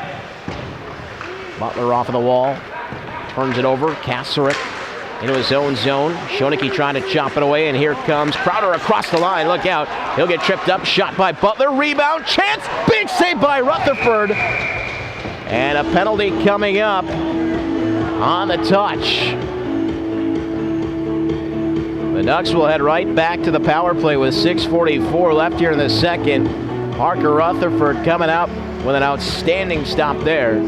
Butler off of the wall. Turns it over. Kasserek into his own zone. Schoeneke trying to chop it away, and here comes Crowder across the line. Look out. He'll get tripped up. Shot by Butler. Rebound. Chance. Big save by Rutherford. And a penalty coming up on the touch. The Ducks will head right back to the power play with 6:44 left here in the second. Parker Rutherford coming out with an outstanding stop there.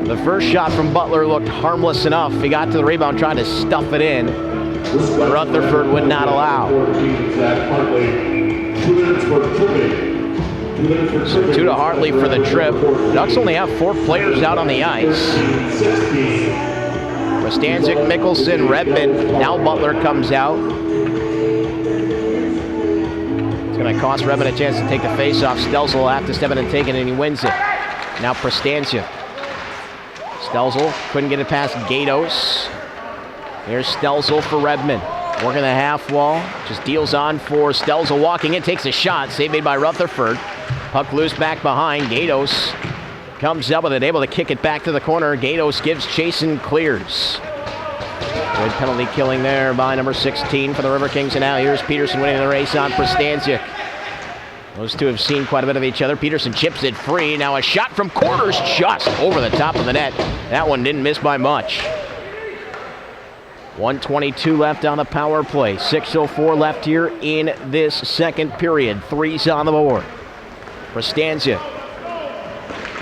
The first shot from Butler looked harmless enough. He got to the rebound trying to stuff it in, but Rutherford would not allow. So 2 to Hartley for the trip. The Ducks only have 4 players out on the ice. Prostanzik, Mickelson, Redmond. Now Butler comes out. It's going to cost Redmond a chance to take the face-off. Stelzel will have to step in and take it, and he wins it. Now Prostanzik. Stelzel couldn't get it past Gatos. Here's Stelzel for Redmond. Working the half wall. Just deals on for Stelzel. Walking in, takes a shot. Save made by Rutherford. Puck loose back behind. Gatos comes up with it, able to kick it back to the corner. Gatos gives chase and clears. Good penalty killing there by number 16 for the Riverkings. And now here's Peterson winning the race on Prostanzik. Those two have seen quite a bit of each other. Peterson chips it free. Now a shot from corners just over the top of the net. That one didn't miss by much. 1:22 left on the power play. 6:04 left here in this second period. Threes on the board. Prostanza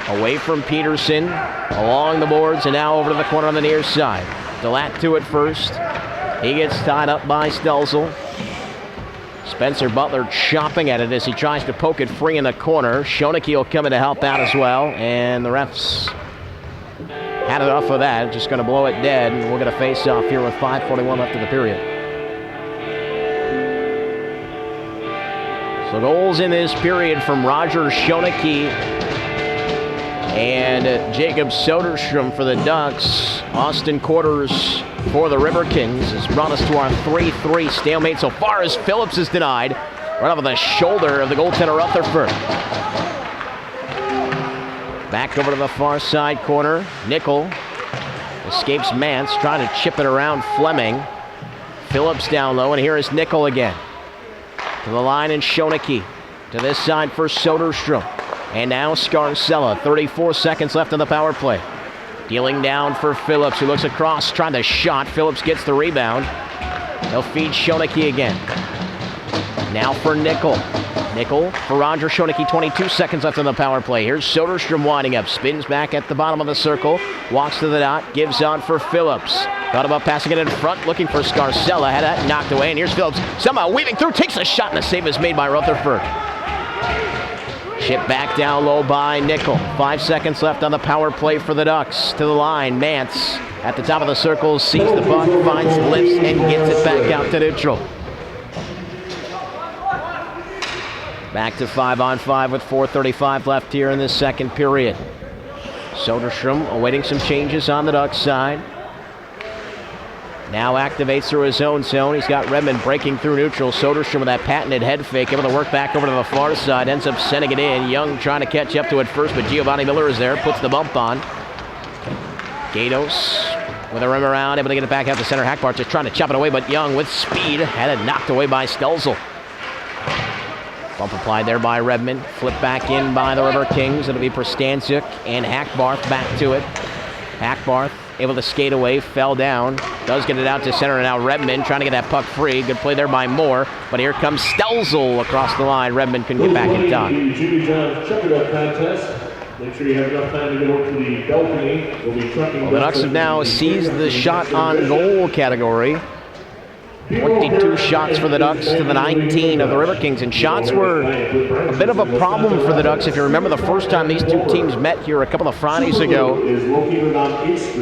away from Peterson, along the boards, and now over to the corner on the near side. DeLatte to it first. He gets tied up by Stelzel. Spencer Butler chopping at it as he tries to poke it free in the corner. Schoeneke will come in to help out as well, and the refs had enough of that. Just going to blow it dead, and we'll get a face-off here with 5:41 left in the period. So goals in this period from Roger Schoeneke and Jacob Soderstrom for the Ducks. Austin Quarters for the Riverkings has brought us to our 3-3 stalemate so far as Phillips is denied. Right over the shoulder of the goaltender Rutherford. Back over to the far side corner. Nickel escapes Mance, trying to chip it around Fleming. Phillips down low, and here is Nickel again. To the line and Schoeneke. To this side for Soderstrom. And now Scarcella. 34 seconds left on the power play. Dealing down for Phillips, who looks across, trying to shot. Phillips gets the rebound. They'll feed Schoeneke again. Now for Nickel. Nickel for Roger Schoeneke. 22 seconds left on the power play. Here's Soderstrom winding up. Spins back at the bottom of the circle. Walks to the dot. Gives on for Phillips. Thought about passing it in front. Looking for Scarcella. Had that knocked away. And here's Phillips. Somehow weaving through. Takes a shot. And a save is made by Rutherford. Chip back down low by Nickel. 5 seconds left on the power play for the Ducks. To the line. Mance at the top of the circle. Sees the puck. Finds, lifts, and gets it back out to neutral. Back to 5-on-5 with 4:35 left here in this second period. Soderstrom awaiting some changes on the Ducks side. Now activates through his own zone. He's got Redmond breaking through neutral. Soderstrom with that patented head fake, able to work back over to the far side. Ends up sending it in. Young trying to catch up to it first, but Giovanni Miller is there. Puts the bump on. Gatos with a rim around, able to get it back out to center. Hackbart just trying to chop it away, but Young with speed had it knocked away by Stelzel. Bump applied there by Redmond. Flip back in by the Riverkings. It'll be Prostanzik and Hackbarth back to it. Hackbarth able to skate away, fell down. Does get it out to center, and now Redmond trying to get that puck free. Good play there by Moore, but here comes Stelzel across the line. Redmond couldn't get back in time. Make sure you have enough time to get over to the balcony. We'll be trucking. Well, the Ducks have now seized the shot on goal category. 22 shots for the Ducks to the 19 of the Riverkings, and shots were a bit of a problem for the Ducks. If you remember the first time these two teams met here a couple of Fridays ago,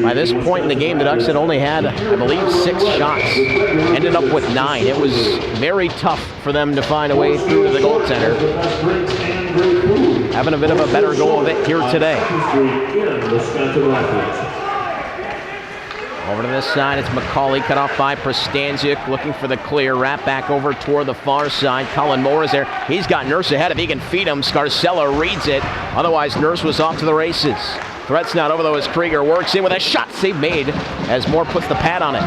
by this point in the game, the Ducks had only had, I believe, 6 shots. Ended up with 9. It was very tough for them to find a way through to the goaltender. Having a bit of a better go of it here today. Over to this side, it's McCauley, cut off by Prostanzik, looking for the clear. Wrap back over toward the far side. Colin Moore is there. He's got Nurse ahead if he can feed him. Scarcella reads it. Otherwise, Nurse was off to the races. Threat's not over, though, as Krieger works in with a shot save made as Moore puts the pad on it.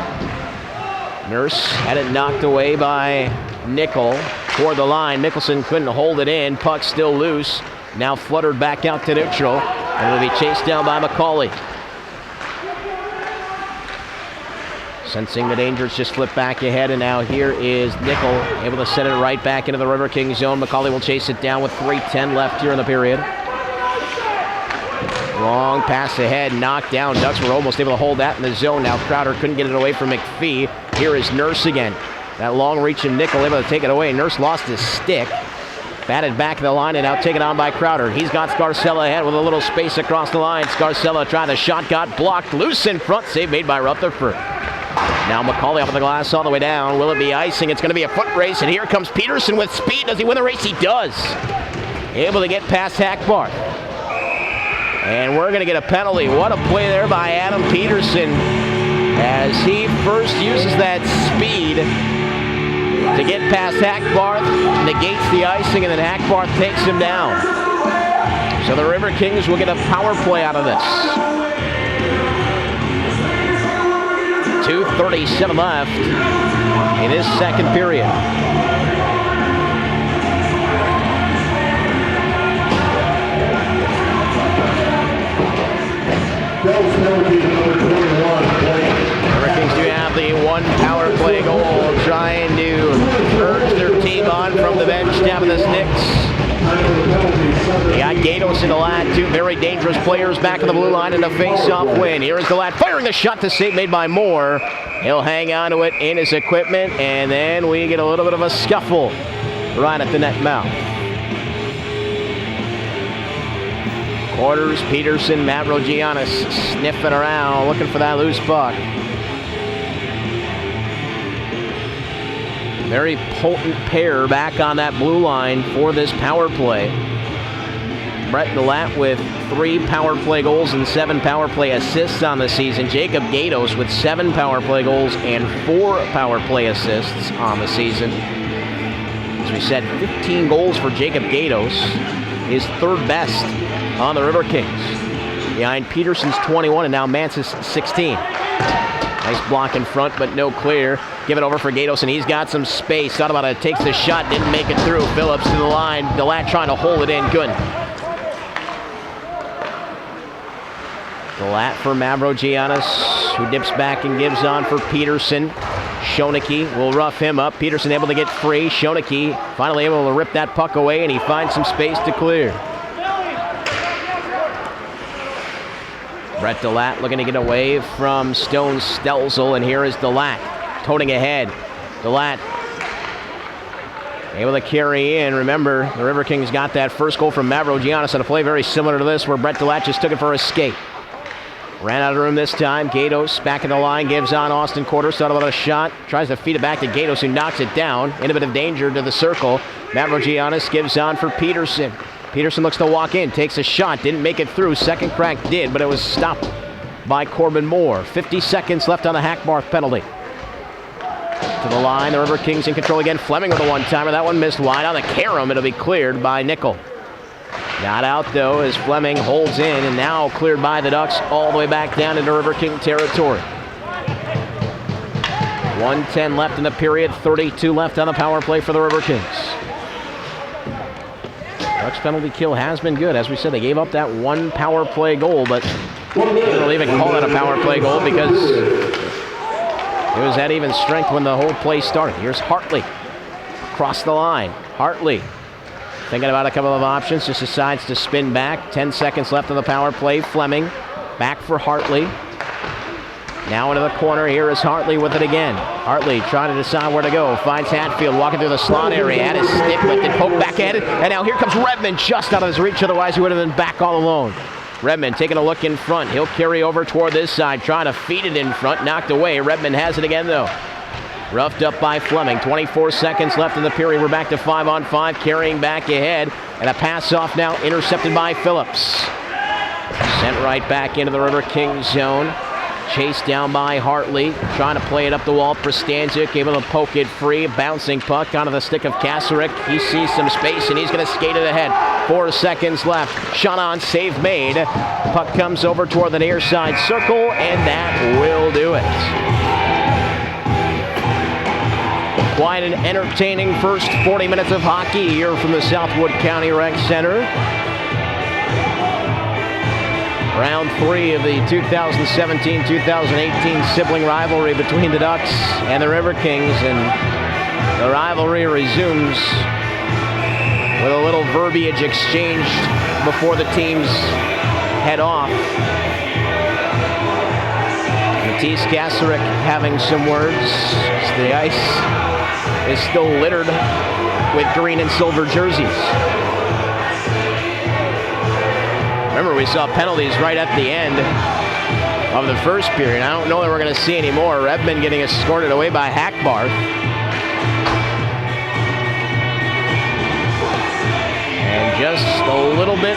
Nurse had it knocked away by Nickel toward the line. Mickelson couldn't hold it in. Puck still loose. Now fluttered back out to neutral. And it'll be chased down by McCauley. Sensing the danger, it's just flipped back ahead, and now here is Nickel, able to send it right back into the Riverkings zone. McCauley will chase it down with 3:10 left here in the period. Long pass ahead, knocked down. Ducks were almost able to hold that in the zone. Now Crowder couldn't get it away from McPhee. Here is Nurse again. That long reach and Nickel able to take it away. Nurse lost his stick. Batted back the line and now taken on by Crowder. He's got Scarcella ahead with a little space across the line. Scarcella tried the shot, got blocked. Loose in front, save made by Rutherford. Now McCauley off of the glass all the way down. Will it be icing? It's going to be a foot race, and here comes Peterson with speed. Does he win the race? He does. Able to get past Hackbarth. And we're going to get a penalty. What a play there by Adam Peterson as he first uses that speed to get past Hackbarth, negates the icing, and then Hackbarth takes him down. So the Riverkings will get a power play out of this. 2:37 left in this second period. Gatos and DeLatte, two very dangerous players back on the blue line in a face-off win. Here is DeLatte firing the shot to save made by Moore. He'll hang on to it in his equipment, and then we get a little bit of a scuffle right at the net mouth. Quarters, Peterson, Mavrogiannis sniffing around, looking for that loose puck. Very potent pair back on that blue line for this power play. Brett DeLatte with 3 power play goals and 7 power play assists on the season. Jacob Gatos with 7 power play goals and 4 power play assists on the season. As we said, 15 goals for Jacob Gatos, his 3rd best on the Riverkings. Behind Peterson's 21 and now Mance's 16. Nice block in front, but no clear. Give it over for Gatos, and he's got some space. Thought about it, takes the shot, didn't make it through. Phillips to the line. DeLatte trying to hold it in. Good. DeLatte for Mavrogiannis, who dips back and gives on for Peterson. Schoeneke will rough him up. Peterson able to get free. Schoeneke finally able to rip that puck away, and he finds some space to clear. Brett DeLatte looking to get away from Stone Stelzel, and here is DeLatte toting ahead. DeLatte able to carry in. Remember, the Riverkings got that first goal from Mavrogiannis on a play very similar to this, where Brett DeLatte just took it for a skate. Ran out of room this time. Gatos back in the line, gives on Austin Quarters. Thought about a shot. Tries to feed it back to Gatos, who knocks it down. In a bit of danger to the circle. Mavrogiannis gives on for Peterson. Peterson looks to walk in, takes a shot, didn't make it through. Second crack did, but it was stopped by Corbin Moore. 50 seconds left on the Hackbarth penalty. To the line, the Riverkings in control again. Fleming with a one-timer. That one missed wide on the carom. It'll be cleared by Nickel. Not out, though, as Fleming holds in, and now cleared by the Ducks all the way back down into Riverking territory. 1:10 left in the period, 32 left on the power play for the Riverkings. Ducks penalty kill has been good. As we said, they gave up that 1 power play goal, but they didn't even call that a power play goal because it was at even strength when the whole play started. Here's Hartley across the line. Hartley thinking about a couple of options, just decides to spin back. 10 seconds left on the power play. Fleming back for Hartley. Now into the corner. Here is Hartley with it again. Hartley trying to decide where to go. Finds Hatfield walking through the slot area. Had his stick lifted, poke back at it. And now here comes Redmond just out of his reach. Otherwise he would have been back all alone. Redmond taking a look in front. He'll carry over toward this side. Trying to feed it in front. Knocked away. Redmond has it again though. Roughed up by Fleming. 24 seconds left in the period. We're back to 5-on-5. Carrying back ahead. And a pass off now intercepted by Phillips. Sent right back into the Riverkings zone. Chased down by Hartley, trying to play it up the wall. Prostanzik able to poke it free. Bouncing puck onto the stick of Kasarek. He sees some space and he's going to skate it ahead. 4 seconds left. Shot on, save made. Puck comes over toward the near side circle, and that will do it. Quite an entertaining first 40 minutes of hockey here from the Southwood County Rec Center. Round 3 of the 2017-2018 sibling rivalry between the Ducks and the Riverkings, and the rivalry resumes with a little verbiage exchanged before the teams head off. Matisse Kasarek having some words. The ice is still littered with green and silver jerseys. Remember, we saw penalties right at the end of the first period. I don't know that we're going to see any more. Redmond getting escorted away by Hackbarth. And just a little bit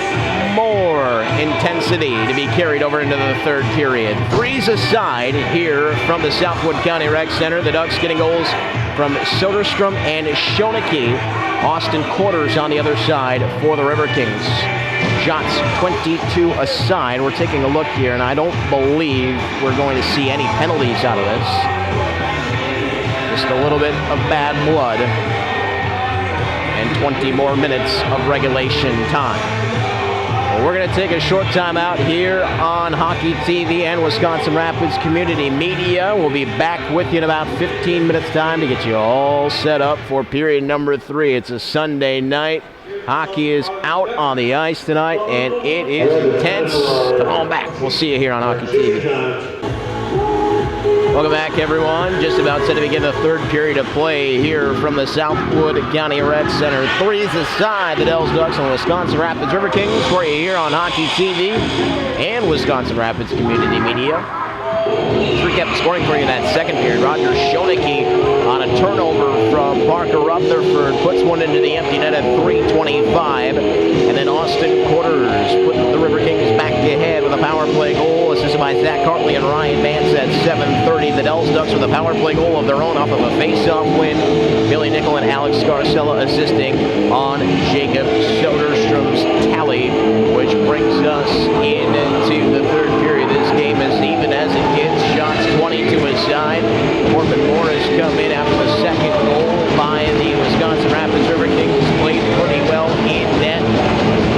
more intensity to be carried over into the third period. 3's aside here from the Southwood County Rec Center. The Ducks getting goals from Soderstrom and Schoeneke. Austin Quarters on the other side for the Riverkings. Shots 22 aside. We're taking a look here, and I don't believe we're going to see any penalties out of this. Just a little bit of bad blood and 20 more minutes of regulation time. Well, we're going to take a short time out here on Hockey TV and Wisconsin Rapids Community Media. We'll be back with you in about 15 minutes time to get you all set up for period number 3. It's a Sunday night. Hockey is out on the ice tonight, and it is intense. Come on back. We'll see you here on Hockey TV. Welcome back, everyone. Just about set to begin the third period of play here from the Southwood County Rec Center. 3's aside, the Dells Ducks and Wisconsin Rapids Riverkings for you here on Hockey TV and Wisconsin Rapids Community Media. Let's recap the scoring for you in that second period. Roger Schoenecke on a turnover from Parker Rutherford puts one into the empty net at 3:25. And then Austin Quarters put the Riverkings back ahead with a power play goal assisted by Zach Hartley and Ryan Vance at 7:30. The Dells Ducks with a power play goal of their own off of a face-off win. Billy Nickel and Alex Scarcella assisting on Jacob Soderstrom's tally, which brings us into the third period. This game is even as it gets. Shots 22 aside. Corbin Morris come in after the second goal by the Wisconsin Rapids Riverkings. Played pretty well in net.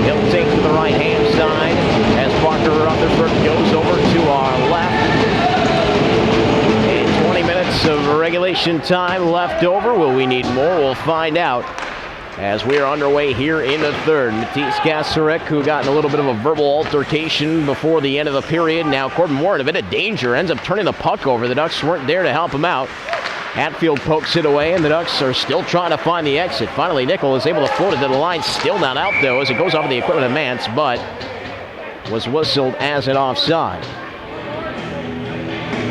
He'll take to the right-hand side as Parker Rutherford goes over to our left. And 20 minutes of regulation time left over. Will we need more? We'll find out as we are underway here in the third. Matisse Kasarek, who got in a little bit of a verbal altercation before the end of the period. Now Corbin Moore in a bit of danger, ends up turning the puck over. The Ducks weren't there to help him out. Hatfield pokes it away, and the Ducks are still trying to find the exit. Finally, Nickel is able to float it to the line. Still not out, though, as it goes off of the equipment of Mance, but was whistled as an offside.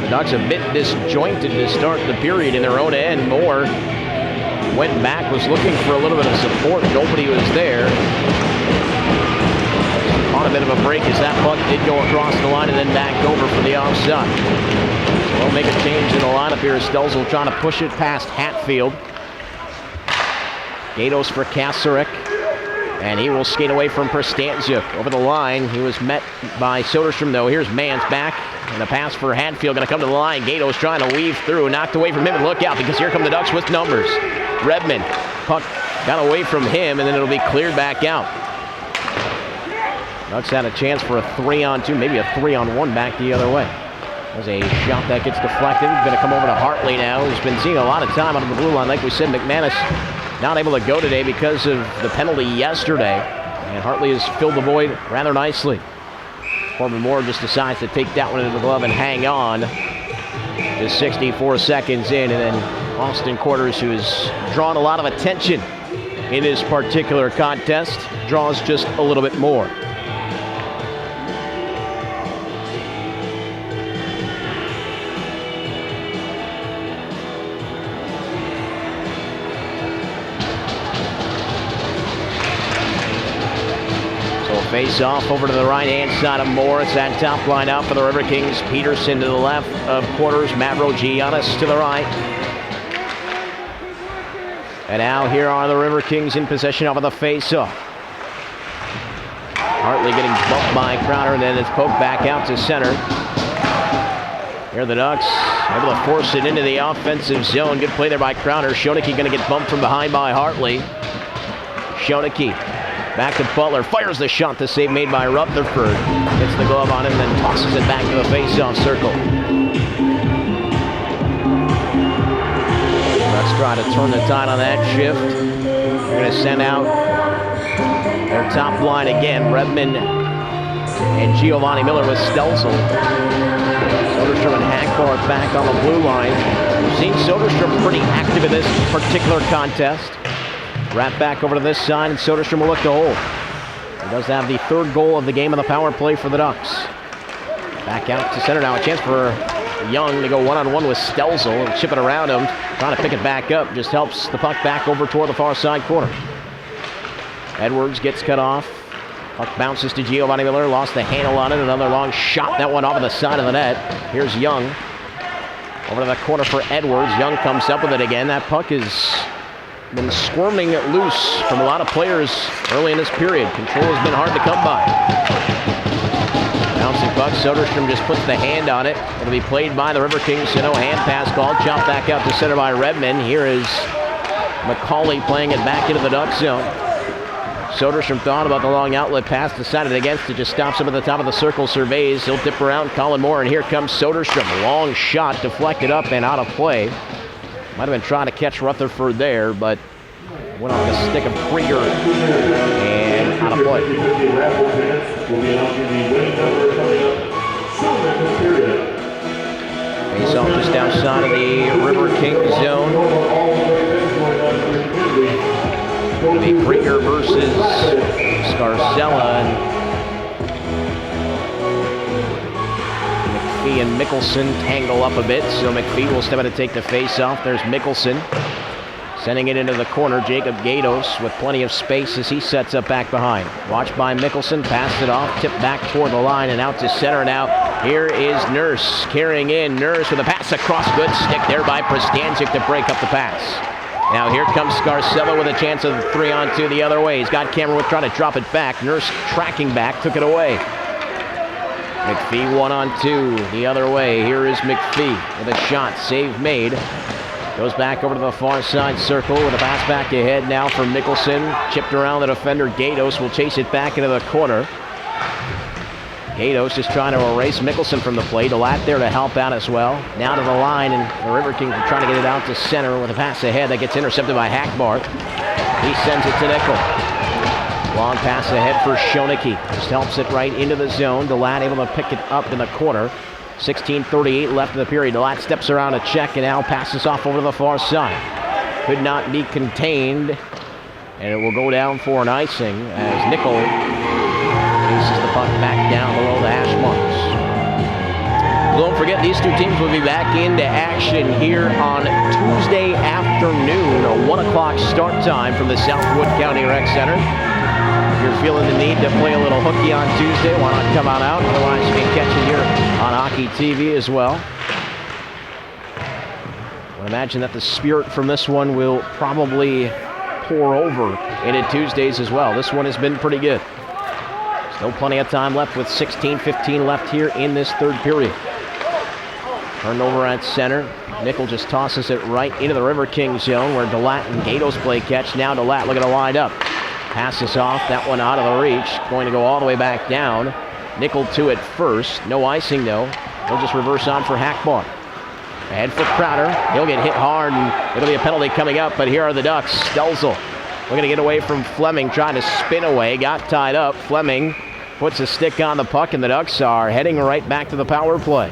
The Ducks a bit disjointed to start the period in their own end. Moore went back, was looking for a little bit of support. Nobody was there. On a bit of a break as that puck did go across the line and then back over for the offside. So we'll make a change in the lineup here as Stelzel trying to push it past Hatfield. Gatos for Kasarek. And he will skate away from Prestanziuk over the line. He was met by Soderstrom, though. Here's Mance back. And the pass for Hatfield going to come to the line. Gatos trying to weave through. Knocked away from him. And look out, because here come the Ducks with numbers. Redmond, puck got away from him, and then it'll be cleared back out. Ducks had a chance for a 3-on-2, maybe a 3-on-1 back the other way. There's a shot that gets deflected. Going to come over to Hartley now, who's been seeing a lot of time out of the blue line. Like we said, McManus not able to go today because of the penalty yesterday. And Hartley has filled the void rather nicely. Corbin Moore just decides to take that one into the glove and hang on. Just 64 seconds in, and then Austin Quarters, who has drawn a lot of attention in this particular contest, draws just a little bit more. Face off over to the right-hand side of Morris. That top line out for the Riverkings. Peterson to the left of Quarters. Mavro Giannis to the right. And now here are the Riverkings in possession of the face-off. Hartley getting bumped by Crowder, and then it's poked back out to center. Here are the Ducks able to force it into the offensive zone. Good play there by Crowder. Schoenecke going to get bumped from behind by Hartley. Schoenecke back to Butler, fires the shot, the save made by Rutherford. Gets the glove on him, then tosses it back to the face-off circle. Let's try to turn the tide on that shift. They're going to send out their top line again. Redmond and Giovanni Miller with Stelzel. Soderstrom and Hackbarth back on the blue line. We've seen Soderstrom pretty active in this particular contest. Wrap back over to this side, and Soderstrom will look to hold. He does have the third goal of the game on the power play for the Ducks. Back out to center now. A chance for Young to go one-on-one with Stelzel and chip it around him. Trying to pick it back up. Just helps the puck back over toward the far side corner. Edwards gets cut off. Puck bounces to Giovanni Miller. Lost the handle on it. Another long shot. That one off of the side of the net. Here's Young. Over to the corner for Edwards. Young comes up with it again. That puck is been squirming loose from a lot of players early in this period. Control has been hard to come by. Bouncing puck, Soderstrom just puts the hand on it. It'll be played by the Riverkings. So no hand pass called. Chopped back out to center by Redmond. Here is McCauley playing it back into the Duck zone. Soderstrom thought about the long outlet pass, decided against it, just stops him at the top of the circle, surveys. He'll dip around Colin Moore, and here comes Soderstrom. Long shot, deflected up and out of play. Might have been trying to catch Rutherford there, but went off the stick of Krieger and out of play. Face off just outside of the Riverkings zone. It'll be Krieger versus Scarcella, and McPhee and Mickelson tangle up a bit, so McPhee will step out to take the face off. There's Mickelson sending it into the corner. Jacob Gatos with plenty of space as he sets up back behind. Watched by Mickelson, passed it off, tipped back toward the line and out to center now. Here is Nurse carrying in. Nurse with a pass across, good stick there by Prostancic to break up the pass. Now here comes Scarcella with a chance of 3-on-2 the other way. He's got Cameron trying to drop it back. Nurse tracking back, took it away. McPhee 1-on-2 the other way. Here is McPhee with a shot, save made. Goes back over to the far side circle with a pass back ahead now for Mickelson. Chipped around the defender. Gatos will chase it back into the corner. Gatos just trying to erase Mickelson from the play. DeLatte there to help out as well. Now to the line, and the Riverkings are trying to get it out to center with a pass ahead that gets intercepted by Hackbar. He sends it to Nickel. Long pass ahead for Schoeneke. Just helps it right into the zone. DeLatte able to pick it up in the corner. 16:38 left in the period. DeLatte steps around a check and now passes off over to the far side. Could not be contained, and it will go down for an icing as Nickel chases the puck back down below the hash marks. Don't forget, these two teams will be back into action here on Tuesday afternoon, a 1 o'clock start time from the Southwood County Rec Center. If you're feeling the need to play a little hooky on Tuesday, why not come on out? Otherwise, you can catch it here on Hockey TV as well. I would imagine that the spirit from this one will probably pour over into Tuesdays as well. This one has been pretty good. Still plenty of time left with 16:15 left here in this third period. Turned over at center. Nickel just tosses it right into the Riverkings zone where DeLatte and Gatos play catch. Now DeLatte looking to line up. Passes off, that one out of the reach. Going to go all the way back down. Nickel to it first. No icing though. He'll just reverse on for Hackbar. Ahead for Crowder. He'll get hit hard and it'll be a penalty coming up, but here are the Ducks. Stelzel looking to get away from Fleming, trying to spin away. Got tied up. Fleming puts a stick on the puck and the Ducks are heading right back to the power play.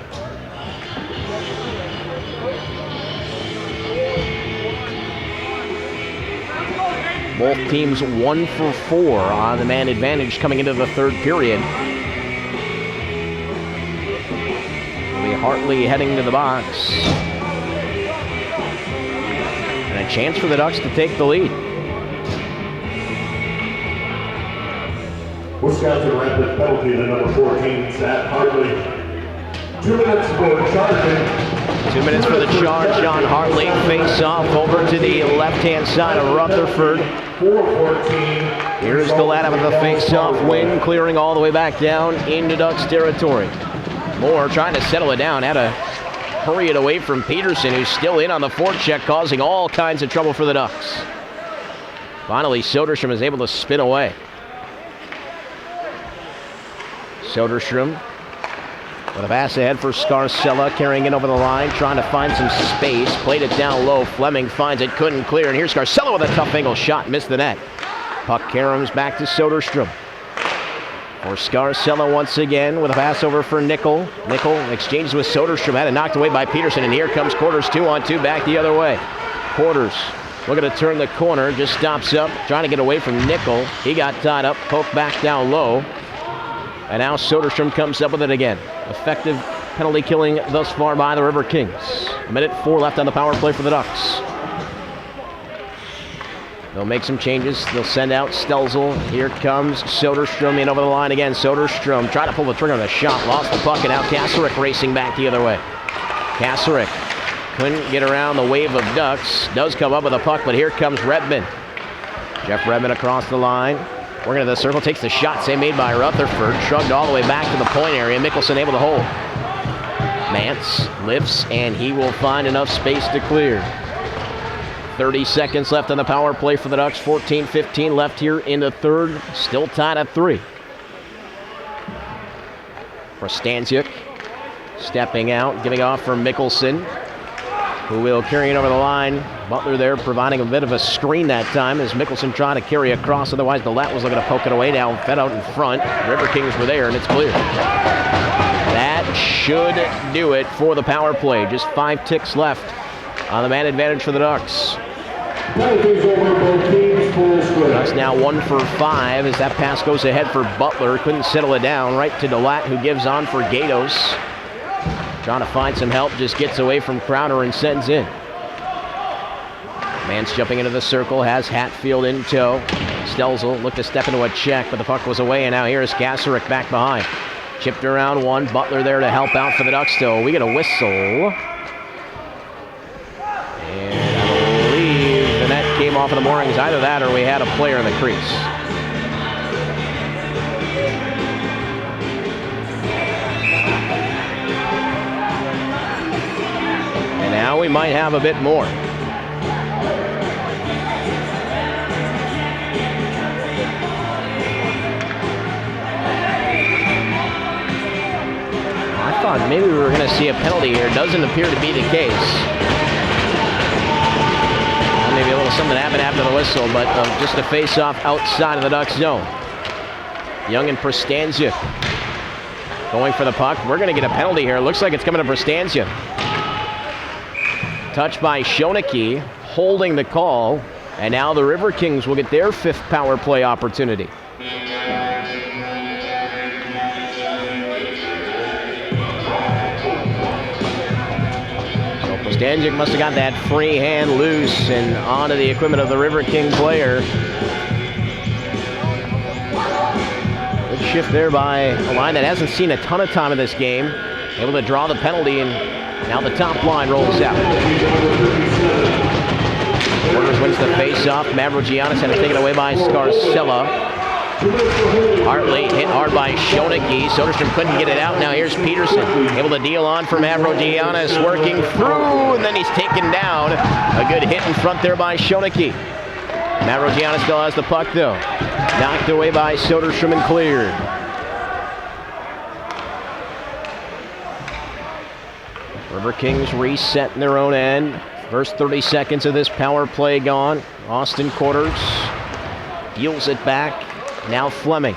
Both teams 1 for 4 on the man advantage coming into the third period. It'll be Hartley heading to the box. And a chance for the Ducks to take the lead. Wisconsin Rapids penalty to number 14, Zach Hartley. 2 minutes for charging. 2 minutes for the charge. John Hartley face off over to the left-hand side of Rutherford. 4-14. Here's DeLatte with the face-off win, clearing all the way back down into Ducks territory. Moore trying to settle it down, had to hurry it away from Peterson, who's still in on the forecheck, causing all kinds of trouble for the Ducks. Finally, Soderstrom is able to spin away. Soderstrom with a pass ahead for Scarcella, carrying it over the line, trying to find some space. Played it down low. Fleming finds it, couldn't clear. And here's Scarcella with a tough angle shot, missed the net. Puck caroms back to Soderstrom. For Scarcella once again with a pass over for Nickel. Nickel exchanges with Soderstrom, had it knocked away by Peterson. And here comes Quarters 2-on-2 back the other way. Quarters looking to turn the corner, just stops up, trying to get away from Nickel. He got tied up, poked back down low. And now Soderstrom comes up with it again. Effective penalty killing thus far by the Riverkings. 1:04 left on the power play for the Ducks. They'll make some changes. They'll send out Stelzel. Here comes Soderstrom in over the line again. Soderstrom trying to pull the trigger on the shot. Lost the puck, and now Kasarek racing back the other way. Kasarek couldn't get around the wave of Ducks. Does come up with a puck, but here comes Redmond. Jeff Redmond across the line. Working to the circle, takes the shot, save made by Rutherford. Shrugged all the way back to the point area. Mickelson able to hold. Mance lifts, and he will find enough space to clear. 30 seconds left on the power play for the Ducks. 14-15 left here in the third. Still tied at 3. Prostanziuk stepping out, giving off for Mickelson, who will carry it over the line. Butler there providing a bit of a screen that time as Mickelson trying to carry across. Otherwise, Delat was looking to poke it away down, fed out in front. Riverkings were there, and it's clear. That should do it for the power play. Just 5 ticks left on the man advantage for the Ducks. Ducks now 1 for 5 as that pass goes ahead for Butler. Couldn't settle it down. Right to Delat, who gives on for Gatos. Trying to find some help, just gets away from Crowder and sends in. Man's jumping into the circle, has Hatfield in tow. Stelzel looked to step into a check, but the puck was away, and now here's Gasarik back behind. Chipped around one, Butler there to help out for the Ducks still. We get a whistle. And I believe the net came off of the moorings. Either that or we had a player in the crease. And now we might have a bit more. I thought maybe we were going to see a penalty here. Doesn't appear to be the case. Well, maybe a little something happened after the whistle, but just a face-off outside of the Ducks zone. Young and Prostanziuk going for the puck. We're going to get a penalty here. Looks like it's coming to Prostanziuk. Touched by Schoenecke, holding the call, and now the Riverkings will get their 5th power play opportunity. Prostanziuk must have got that free hand loose and onto the equipment of the Riverking player. Good shift there by a line that hasn't seen a ton of time in this game. Able to draw the penalty, and now the top line rolls out. Borders wins the face-off. Mavrogiannis had to take it away by Scarcella. Hartley hit hard by Schoenecke. Soderstrom couldn't get it out. Now here's Peterson, able to deal on for Mavrogiannis, working through, and then he's taken down. A good hit in front there by Schoenecke. Mavrogiannis still has the puck though. Knocked away by Soderstrom and cleared. Riverkings reset in their own end. First 30 seconds of this power play gone. Austin Quarters deals it back. Now Fleming.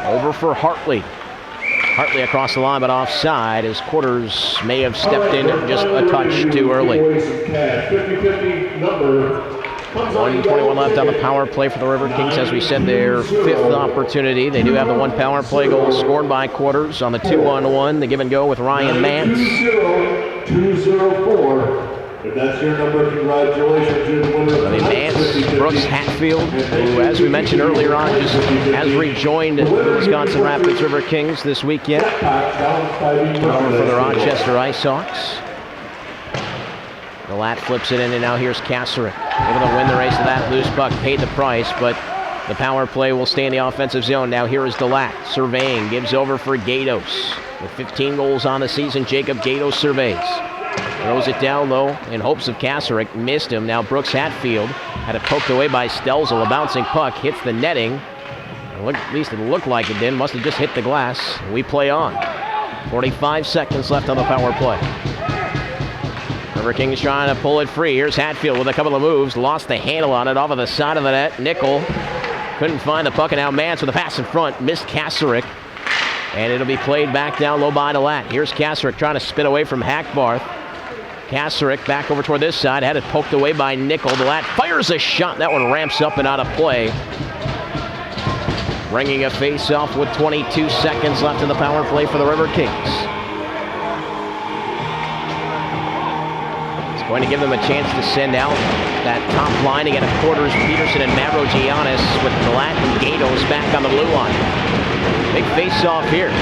Over for Hartley. Hartley across the line, but offside as Quarters may have stepped in just a touch too early. 1:21 left on the power play for the Riverkings. As we said, their 5th opportunity. They do have the 1 power play goal scored by Quarters on the 2-on-1. The give and go with Ryan Mance. 204. If that's your number, congratulations. You're the winner of Mance, Brooks, Hatfield, who, as we mentioned earlier on, just has rejoined the Wisconsin Rapids Riverkings this weekend. For the Rochester Ice Hawks. Delat flips it in, and now here's Kasarik. Able to win the race to that loose puck, paid the price, but the power play will stay in the offensive zone. Now here is Delat, surveying, gives over for Gatos. With 15 goals on the season, Jacob Gatos surveys. Throws it down low in hopes of Kasarik. Missed him. Now Brooks Hatfield had it poked away by Stelzel. A bouncing puck hits the netting. At least it looked like it did. Must have just hit the glass. We play on. 45 seconds left on the power play. Riverkings trying to pull it free. Here's Hatfield with a couple of moves. Lost the handle on it off of the side of the net. Nickel couldn't find the puck, and now Mance with a pass in front. Missed Kasarik. And it'll be played back down low by Delat. Here's Kasarik trying to spin away from Hackbarth. Kasarik back over toward this side. Had it poked away by Nickel. Delat fires a shot. That one ramps up and out of play. Bringing a face-off with 22 seconds left in the power play for the Riverkings. It's going to give them a chance to send out that top line to get a Quarters, Peterson, and Mavrogiannis with Delat and Gatos back on the blue line. Big face-off here.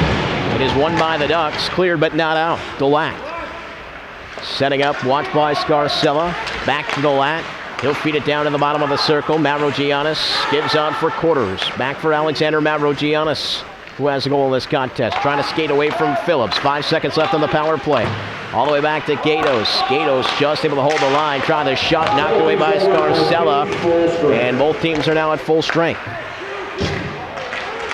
It is won by the Ducks. Cleared but not out. Delat. Setting up, watched by Scarcella. Back to Delat. He'll feed it down to the bottom of the circle. Mavrogiannis gives on for Quarters. Back for Alexander Mavrogiannis, who has a goal in this contest. Trying to skate away from Phillips. 5 seconds left on the power play. All the way back to Gatos. Gatos just able to hold the line, trying the shot, knocked away by Scarcella. And both teams are now at full strength.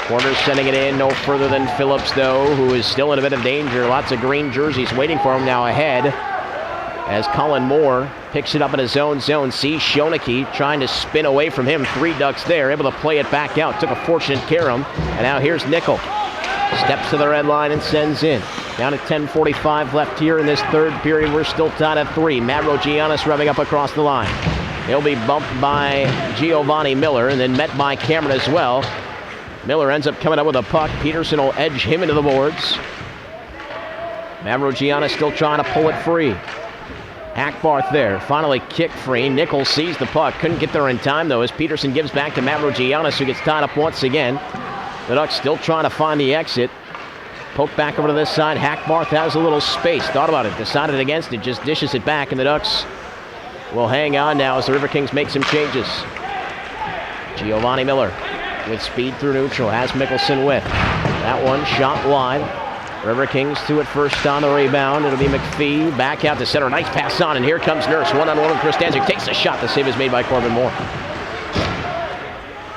Corner sending it in no further than Phillips, though, who is still in a bit of danger. Lots of green jerseys waiting for him now ahead. As Colin Moore picks it up in his own zone. Sees Schoeneke trying to spin away from him. 3 Ducks there, able to play it back out. Took a fortunate care of him. And now here's Nickel. Steps to the red line and sends in. Down at 10:45 left here in this third period. We're still tied at 3. Mavrogiannis revving up across the line. He'll be bumped by Giovanni Miller and then met by Cameron as well. Miller ends up coming up with a puck. Peterson will edge him into the boards. Mavrogiannis still trying to pull it free. Hackbarth there, finally kick free. Nichols sees the puck, couldn't get there in time though as Peterson gives back to Mavrogiannis, who gets tied up once again. The Ducks still trying to find the exit. Poke back over to this side. Hackbarth has a little space, thought about it, decided against it, just dishes it back, and the Ducks will hang on now as the Riverkings make some changes. Giovanni Miller with speed through neutral, has Mickelson with. That one shot wide. Riverkings 2 at first on the rebound. It'll be McPhee back out to center. Nice pass on, and here comes Nurse. 1-on-1 with Kristanczyk. Takes the shot. The save is made by Corbin Moore.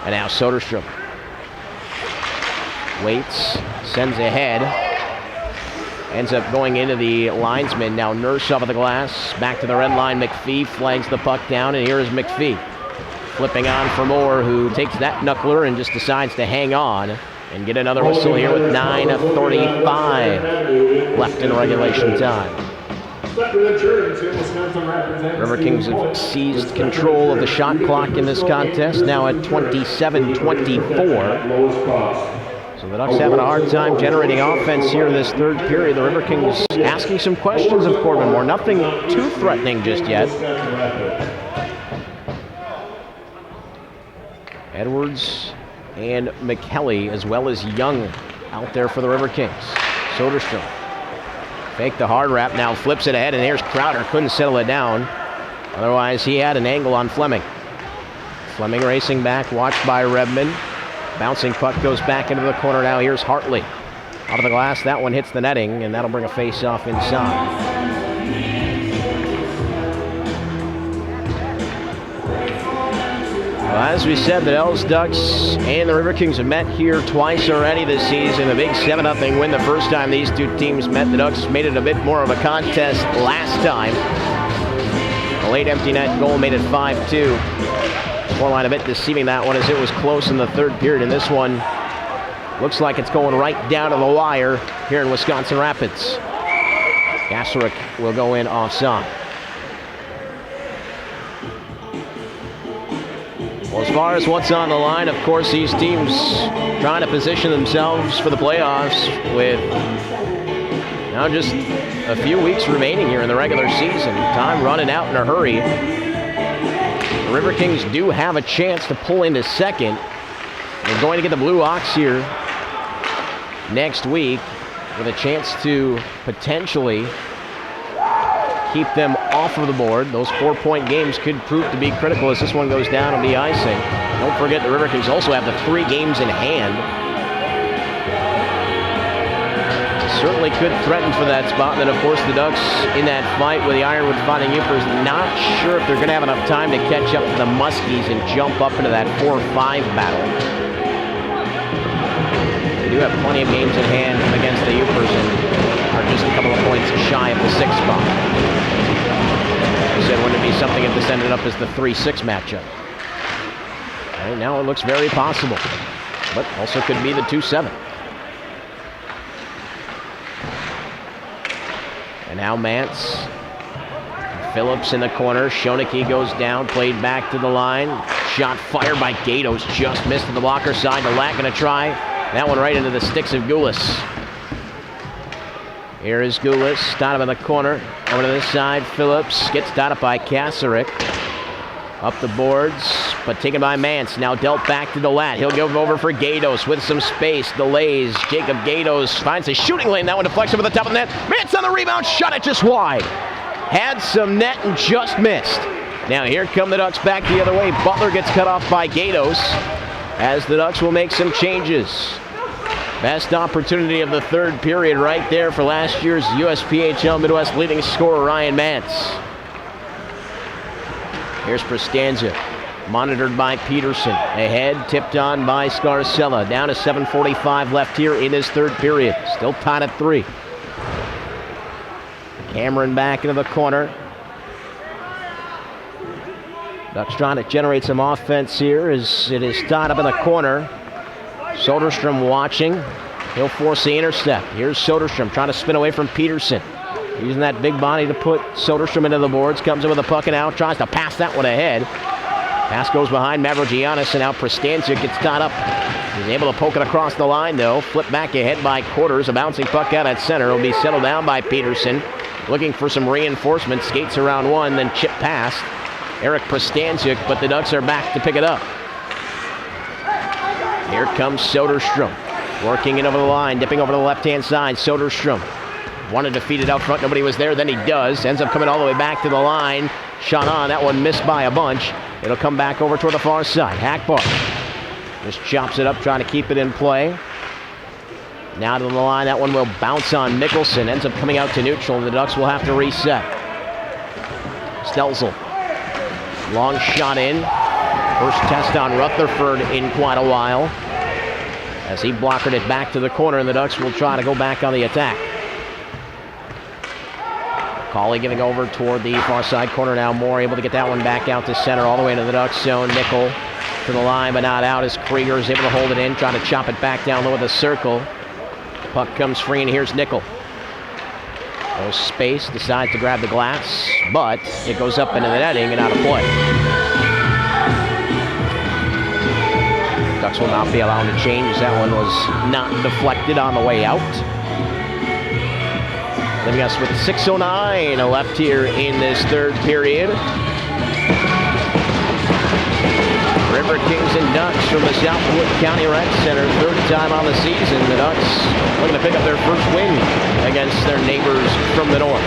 And now Soderstrom. Waits, sends ahead. Ends up going into the linesman. Now Nurse off of the glass. Back to the red line. McPhee flags the puck down, and here is McPhee. Flipping on for Moore, who takes that knuckler and just decides to hang on and get another whistle here with 9:35 left in regulation time. Riverkings have seized control of the shot clock in this contest, now at 27:24. So the Ducks having a hard time generating offense here in this third period. The Riverkings asking some questions of Corbin Moore. Nothing too threatening just yet. Edwards and McKelly, as well as Young, out there for the Riverkings. Soderstrom fake the hard wrap, now flips it ahead, and here's Crowder. Couldn't settle it down. Otherwise, he had an angle on Fleming. Fleming racing back, watched by Redmond. Bouncing puck goes back into the corner now. Here's Hartley. Out of the glass, that one hits the netting, and that'll bring a face-off inside. Well, as we said, the Ells Ducks and the Riverkings have met here twice already this season. A big 7-0 win the first time these two teams met. The Ducks made it a bit more of a contest last time. A late empty net goal made it 5-2. Scoreline a bit deceiving that one as it was close in the third period. And this one looks like it's going right down to the wire here in Wisconsin Rapids. Gasarik will go in offside. Well, as far as what's on the line, of course, these teams trying to position themselves for the playoffs with now just a few weeks remaining here in the regular season. Time running out in a hurry. The Riverkings do have a chance to pull into second. They're going to get the Blue Ox here next week with a chance to potentially keep them off of the board. Those 4-point games could prove to be critical as this one goes down and be icing. Don't forget the Riverkings also have the 3 games in hand. Certainly could threaten for that spot. And then, of course, the Ducks in that fight with the Ironwood Fighting Yoopers, not sure if they're going to have enough time to catch up to the Muskies and jump up into that 4-5 battle. They do have plenty of games in hand against the Yoopers and are just a couple of points shy of the 6th spot. I said, wouldn't it be something if this ended up as the 3-6 matchup? Right now it looks very possible, but also could be the 2-7. And now Mance. Phillips in the corner. Schoeneke goes down, played back to the line. Shot fired by Gatos, just missed to the blocker side. The Lat gonna try. That one right into the sticks of Gulas. Here is Gulas, tied up in the corner. Over to this side, Phillips gets tied up by Kasarik. Up the boards, but taken by Mance. Now dealt back to the Lat. He'll go over for Gatos with some space. Delays. Jacob Gatos finds a shooting lane. That one deflects over the top of the net. Mance on the rebound. Shot it just wide. Had some net and just missed. Now here come the Ducks back the other way. Butler gets cut off by Gatos as the Ducks will make some changes. Best opportunity of the third period right there for last year's USPHL Midwest leading scorer Ryan Mance. Here's Prestanza, monitored by Peterson. Ahead, tipped on by Scarcella. Down to 7:45 left here in his third period. Still tied at 3. Cameron back into the corner. Ducks trying to generate some offense here as it is tied up in the corner. Soderstrom watching. He'll force the intercept. Here's Soderstrom trying to spin away from Peterson. Using that big body to put Soderstrom into the boards. Comes in with a puck and out. Tries to pass that one ahead. Pass goes behind Mavrogiannis, and now Prestanza gets tied up. He's able to poke it across the line, though. Flip back ahead by Quarters. A bouncing puck out at center. It'll be settled down by Peterson. Looking for some reinforcement. Skates around one, then chip past Eric Prestanza, but the Ducks are back to pick it up. Here comes Soderstrom. Working it over the line, dipping over to the left-hand side. Soderstrom wanted to feed it out front. Nobody was there. Then he does. Ends up coming all the way back to the line. Shot on. That one missed by a bunch. It'll come back over toward the far side. Hackbar just chops it up, trying to keep it in play. Now to the line. That one will bounce on Mickelson. Ends up coming out to neutral, and the Ducks will have to reset. Stelzel. Long shot in. First test on Rutherford in quite a while, as he blockered it back to the corner, and the Ducks will try to go back on the attack. Cauley getting over toward the far side corner now. Moore able to get that one back out to center, all the way into the Ducks zone. Nickel to the line, but not out, as Krieger is able to hold it in, trying to chop it back down low with a circle. Puck comes free, and here's Nickel. Goes space, decides to grab the glass, but it goes up into the netting and out of play. Ducks will not be allowed to change. That one was not deflected on the way out. Leaving us with 6:09 left here in this third period. Riverkings and Ducks from the Southwood County Rec Center. Third time on the season. The Ducks looking to pick up their first win against their neighbors from the north.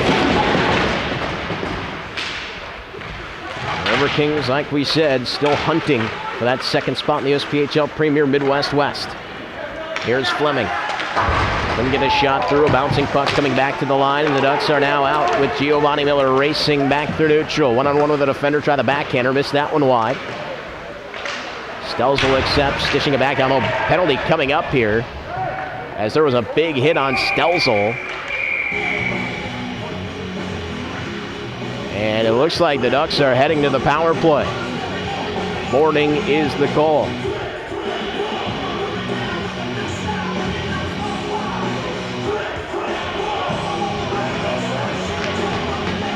Riverkings, like we said, still hunting for that second spot in the USPHL Premier Midwest West. Here's Fleming. Couldn't get a shot through. A bouncing puck coming back to the line, and the Ducks are now out with Giovanni Miller racing back through neutral. One-on-one with a defender. Try the backhander. Missed that one wide. Stelzel accepts, stitching it back down. No penalty coming up here, as there was a big hit on Stelzel. And it looks like the Ducks are heading to the power play. Boarding is the call.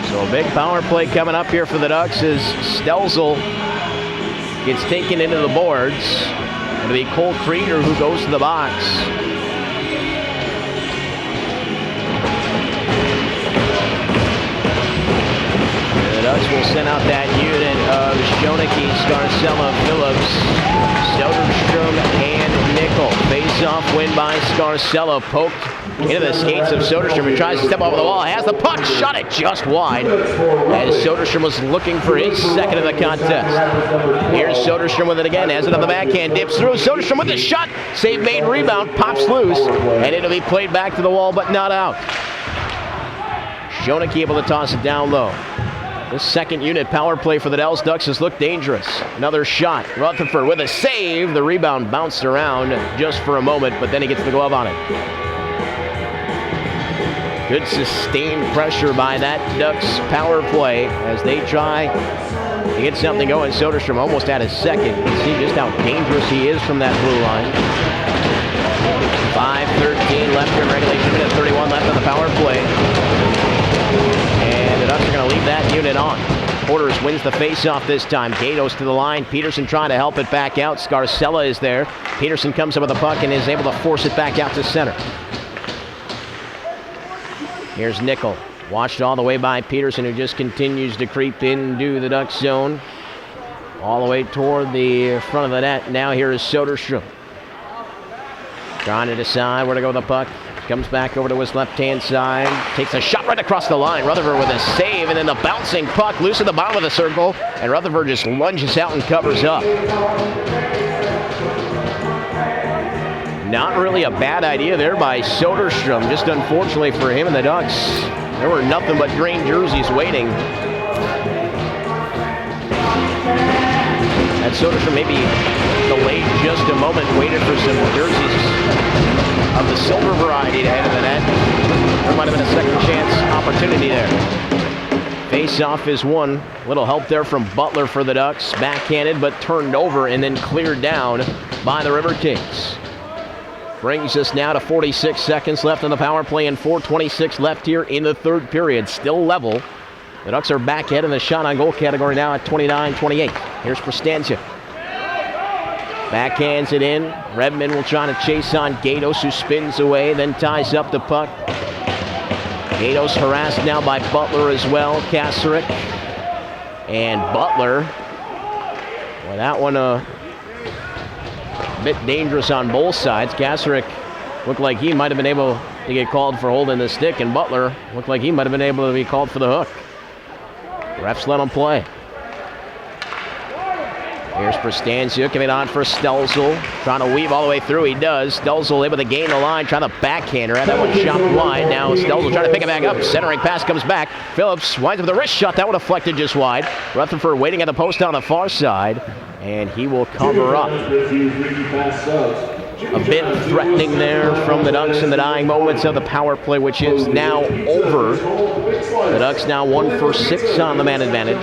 So a big power play coming up here for the Ducks as Stelzel gets taken into the boards. It'll be Cole Krieger who goes to the box. The Ducks will send out that unit of Schoeneke, Scarcella, Phillips, Soderstrom, and Nickel. Face-off win by Scarcella. Poked into the skates of Soderstrom, who tries to step over the wall. Has the puck, shot it just wide, as Soderstrom was looking for his second of the contest. Here's Soderstrom with it again. Has it on the backhand, dips through. Soderstrom with the shot. Save made, rebound, pops loose, and it'll be played back to the wall, but not out. Schoeneke able to toss it down low. The second unit power play for the Dallas Ducks has looked dangerous. Another shot. Rutherford with a save. The rebound bounced around just for a moment, but then he gets the glove on it. Good sustained pressure by that Ducks power play as they try to get something going. Soderstrom almost at his second. You can see just how dangerous he is from that blue line. 5:13 left in regulation, minute 31 left on the power play. And the Ducks are going to leave that unit on. Porters wins the face-off this time. Gatos to the line. Peterson trying to help it back out. Scarcella is there. Peterson comes up with the puck and is able to force it back out to center. Here's Nickel. Watched all the way by Peterson, who just continues to creep into the Ducks zone. All the way toward the front of the net. Now here is Soderstrom. Trying to decide where to go with the puck. Comes back over to his left-hand side. Takes a shot right across the line. Rutherford with a save, and then the bouncing puck loose at the bottom of the circle. And Rutherford just lunges out and covers up. not really a bad idea there by Soderstrom. Just unfortunately for him and the Ducks, there were nothing but green jerseys waiting. And Soderstrom maybe delayed just a moment, waited for some jerseys of the silver variety to head to the net. There might have been a second chance opportunity there. Face-off is won. Little help there from Butler for the Ducks. Backhanded, but turned over and then cleared down by the Riverkings. Brings us now to 46 seconds left on the power play and 4:26 left here in the third period. Still level. The Ducks are back ahead in the shot on goal category now at 29-28. Here's Prostancia. Backhands it in. Redmond will try to chase on Gatos, who spins away, then ties up the puck. Gatos harassed now by Butler as well. Kasserek and Butler. Well, that one a bit dangerous on both sides. Kasserek looked like he might have been able to get called for holding the stick, and Butler looked like he might have been able to be called for the hook. Refs let him play. Here's Prostancia coming on for Stelzel. Trying to weave all the way through. He does. Stelzel able to gain the line. Trying to backhand her. That one shot wide. Now Stelzel trying to pick it back up. Centering pass comes back. Phillips winds up with a wrist shot. That one deflected just wide. Rutherford waiting at the post on the far side. And he will cover up. A bit threatening there from the Ducks in the dying moments of the power play, which is now over. The Ducks now 1 for 6 on the man advantage.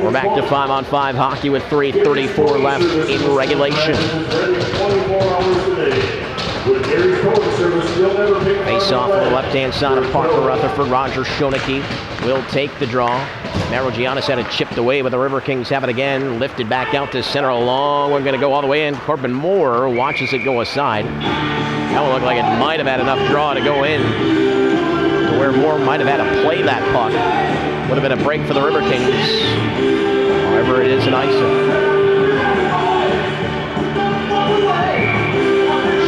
We're back to 5-on-5 hockey with 3:34 left in regulation. Face off on the left-hand side of Parker Rutherford. Roger Schoeneke will take the draw. Marogiannis had it chipped away, but the Riverkings have it again. Lifted back out to center along. We're going to go all the way in. Corbin Moore watches it go aside. That one looked like it might have had enough draw to go in, to where Moore might have had to play that puck. Would have been a break for the Riverkings. However, it is an icing.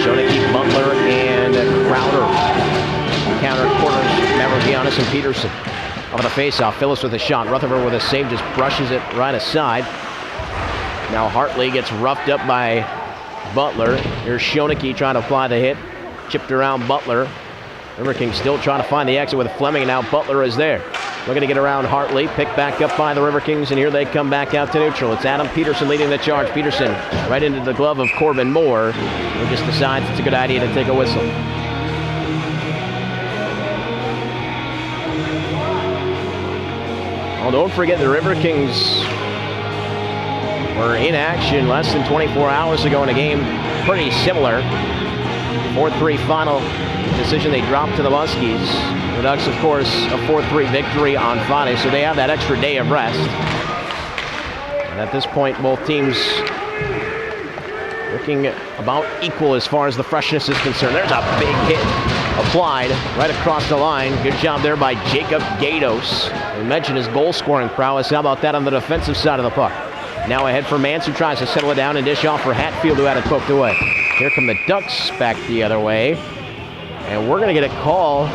Schoeneke, Butler, and Crowder. Counter corners, Marogiannis and Peterson. Over the face-off, Phillips with a shot. Rutherford with a save, just brushes it right aside. Now Hartley gets roughed up by Butler. Here's Schoeneke trying to fly the hit. Chipped around Butler. Riverkings still trying to find the exit with Fleming, and now Butler is there. Looking to get around Hartley. Picked back up by the Riverkings, and here they come back out to neutral. It's Adam Peterson leading the charge. Peterson right into the glove of Corbin Moore. He just decides it's a good idea to take a whistle. Well, don't forget the Riverkings were in action less than 24 hours ago in a game pretty similar. 4-3 final decision. They dropped to the Muskies. The Ducks, of course, a 4-3 victory on Friday, so they have that extra day of rest. And at this point, both teams looking about equal as far as the freshness is concerned. There's a big hit applied right across the line. Good job there by Jacob Gatos. We mentioned his goal-scoring prowess. How about that on the defensive side of the puck? Now ahead for Mance, who tries to settle it down and dish off for Hatfield, who had it poked away. Here come the Ducks back the other way. And we're going to get a call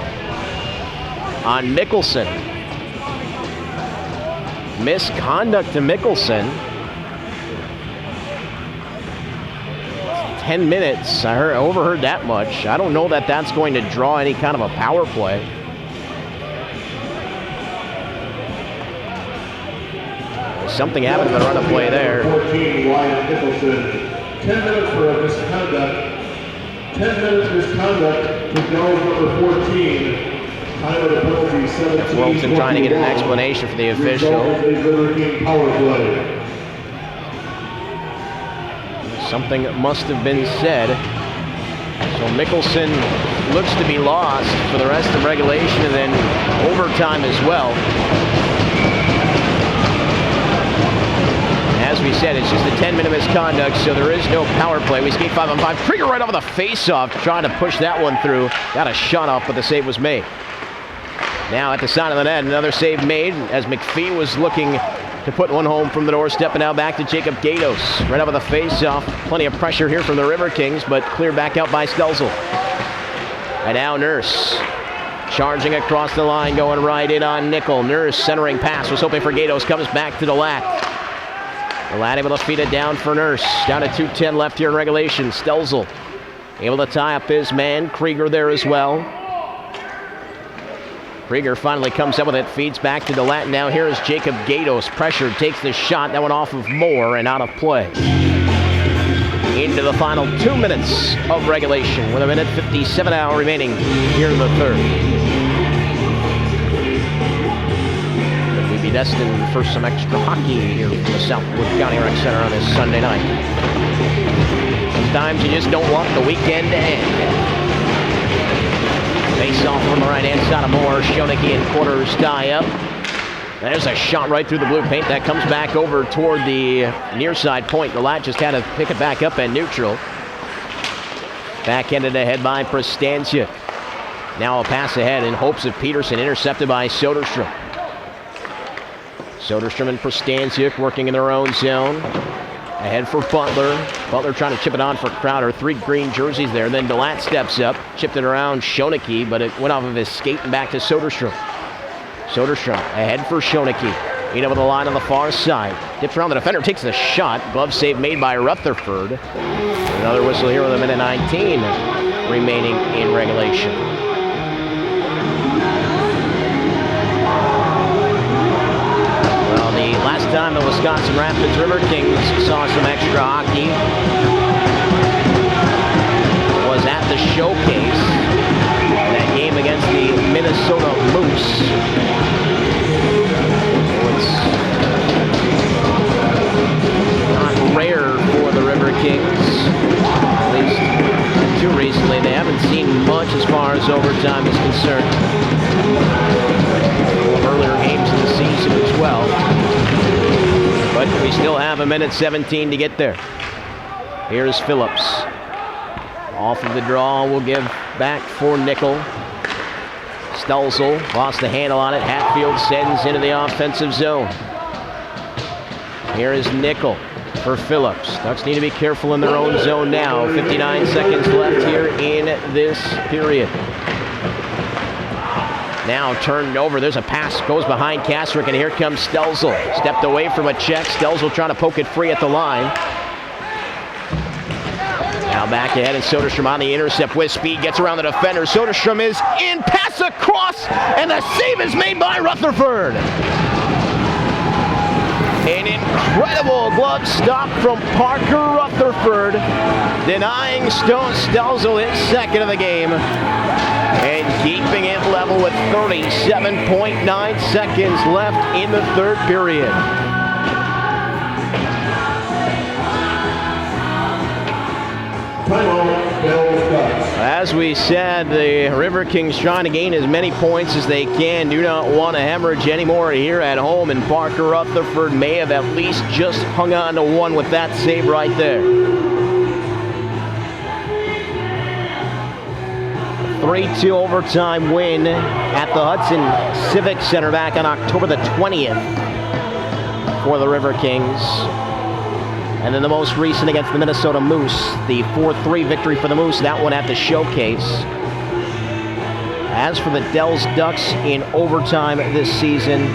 on Mickelson. Misconduct to Mickelson. 10 minutes. I overheard that much. I don't know that that's going to draw any kind of a power play. Something happened to the run of play there. 14, Ryan Nicholson. 10 minutes for a misconduct. 10 minutes misconduct to go number 14. Time of the penalty, 17. Wilson trying to get an explanation for the official. Power play. Something must have been said. So Mickelson looks to be lost for the rest of regulation and then overtime as well. As we said, it's just a 10-minute misconduct, so there is no power play. We skate 5-on-5. Krieger right over the face-off, trying to push that one through. Got a shot off, but the save was made. Now at the side of the net, another save made as McPhee was looking to put one home from the doorstep, and now back to Jacob Gatos. Right over the face-off. Plenty of pressure here from the Riverkings, but cleared back out by Stelzel. And now Nurse. Charging across the line, going right in on Nickel. Nurse centering pass, was hoping for Gatos, comes back to the Lat. The Lat able to feed it down for Nurse. Down to 2:10 left here in regulation. Stelzel Able to tie up his man. Krieger there as well. Krieger finally comes up with it, feeds back to DeLatte. Now here is Jacob Gatos. Pressure, takes the shot. That one off of Moore and out of play. Into the final 2 minutes of regulation with a minute 57 now remaining here in the third. We'd be destined for some extra hockey here from the Southwood County Rec Center on this Sunday night. Sometimes you just don't want the weekend to end. Face off from the right-hand side of Moore. Schoeneke and Quarters tie up. There's a shot right through the blue paint. That comes back over toward the near side point. DeLatte just had to pick it back up at neutral. Backhanded ahead by Prostancic. Now a pass ahead in hopes of Peterson, intercepted by Soderstrom. Soderstrom and Prostancic working in their own zone. Ahead for Butler. Butler trying to chip it on for Crowder. 3 green jerseys there. Then DeLatte steps up, chipped it around Schoeneke, but it went off of his skate and back to Soderstrom. Soderstrom ahead for Schoeneke. Eight over the line on the far side. Dips around the defender, takes the shot. Glove save made by Rutherford. Another whistle here with a minute 19 remaining in regulation. Well, the last time the Wisconsin Rapids Riverkings saw some extra hockey was at the Showcase. That game against the Minnesota Moose. It's not rare for the Riverkings, at least too recently. They haven't seen much as far as overtime is concerned. Earlier games in the season as well. But we still have a minute 17 to get there. Here's Phillips. Off of the draw, will give back for Nickel. Stelzel lost the handle on it. Hatfield sends into the offensive zone. Here is Nickel for Phillips. Ducks need to be careful in their own zone now. 59 seconds left here in this period. Now turned over. There's a pass. Goes behind Kasrick, and here comes Stelzel. Stepped away from a check. Stelzel trying to poke it free at the line. Now back ahead, and Soderstrom on the intercept with speed. Gets around the defender. Soderstrom is in. Pass across, and the save is made by Rutherford. An incredible glove stop from Parker Rutherford, denying Stelzel his second of the game, and keeping it level with 37.9 seconds left in the third period. As we said, the Riverkings trying to gain as many points as they can. Do not want to hemorrhage anymore here at home, and Parker Rutherford may have at least just hung on to one with that save right there. 3-2 overtime win at the Hudson Civic Center back on October the 20th for the Riverkings. And then the most recent against the Minnesota Moose, the 4-3 victory for the Moose, that one at the Showcase. As for the Dells Ducks in overtime this season,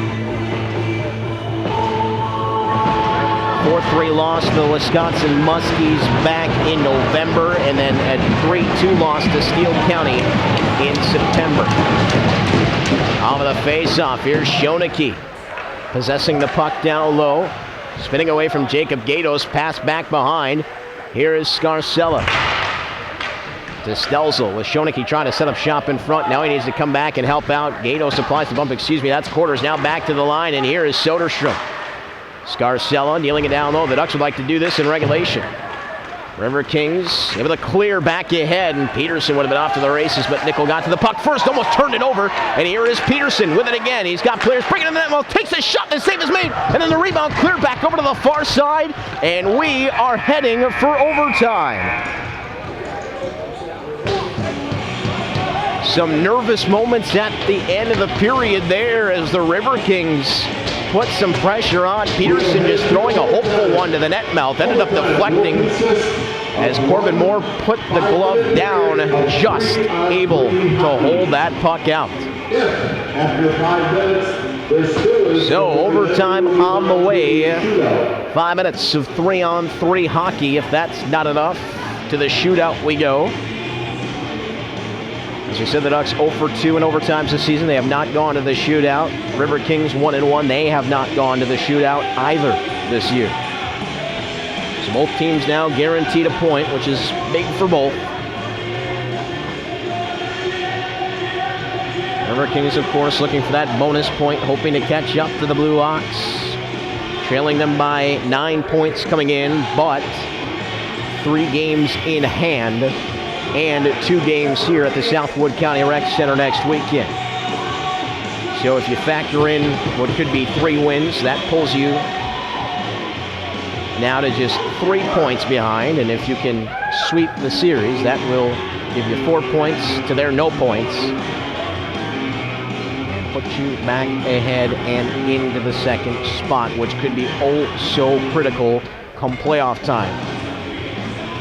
4-3 loss to the Wisconsin Muskies back in November, and then a 3-2 loss to Steele County in September. Off of the face-off, here's Schoeneke, possessing the puck down low. Spinning away from Jacob Gatos, pass back behind. Here is Scarcella to Stelzel with Schoeneke trying to set up shop in front. Now he needs to come back and help out. Gatos applies the bump, that's Quarters. Now back to the line, and here is Soderstrom. Scarcella kneeling it down low. The Ducks would like to do this in regulation. Riverkings able to clear back ahead, and Peterson would have been off to the races, but Nickel got to the puck first, almost turned it over, and here is Peterson with it again. He's got players bringing it in the net, well, takes a shot, the save is made, and then the rebound cleared back over to the far side, and we are heading for overtime. Some nervous moments at the end of the period there as the Riverkings put some pressure on. Peterson just throwing a hopeful one to the net mouth. Ended up deflecting as Corbin Moore put the glove down, just able to hold that puck out. After 5 minutes, so overtime on the way. 5 minutes of 3-on-3 hockey. If that's not enough to the shootout we go. As we said, the Ducks 0 for 2 in overtimes this season. They have not gone to the shootout. Riverkings 1-1. They have not gone to the shootout either this year. So both teams now guaranteed a point, which is big for both. Riverkings, of course, looking for that bonus point, hoping to catch up to the Blue Ox. Trailing them by 9 points coming in, but 3 games in hand and 2 games here at the Southwood County Rec Center next weekend. So if you factor in what could be 3 wins, that pulls you now to just 3 points behind. And if you can sweep the series, that will give you 4 points to their no points. Put you back ahead and into the second spot, which could be oh so critical come playoff time.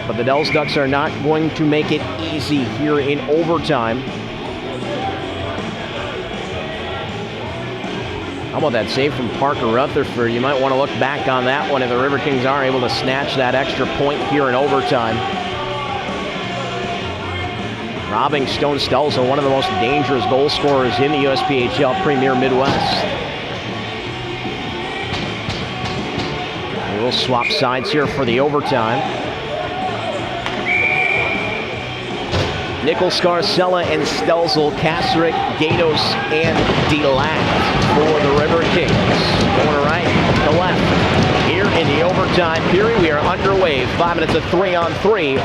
But the Dells Ducks are not going to make it easy here in overtime. How about that save from Parker Rutherford? You might want to look back on that one if the Riverkings are able to snatch that extra point here in overtime. Robbing Stone Stelzel, one of the most dangerous goal scorers in the USPHL Premier Midwest. We'll swap sides here for the overtime. Nickel, Scarcella, and Stelzel, Kasrick, Gatos, and DeLatt for the Riverkings. Going right to left. Here in the overtime period, we are underway. 5 minutes of 3-on-3.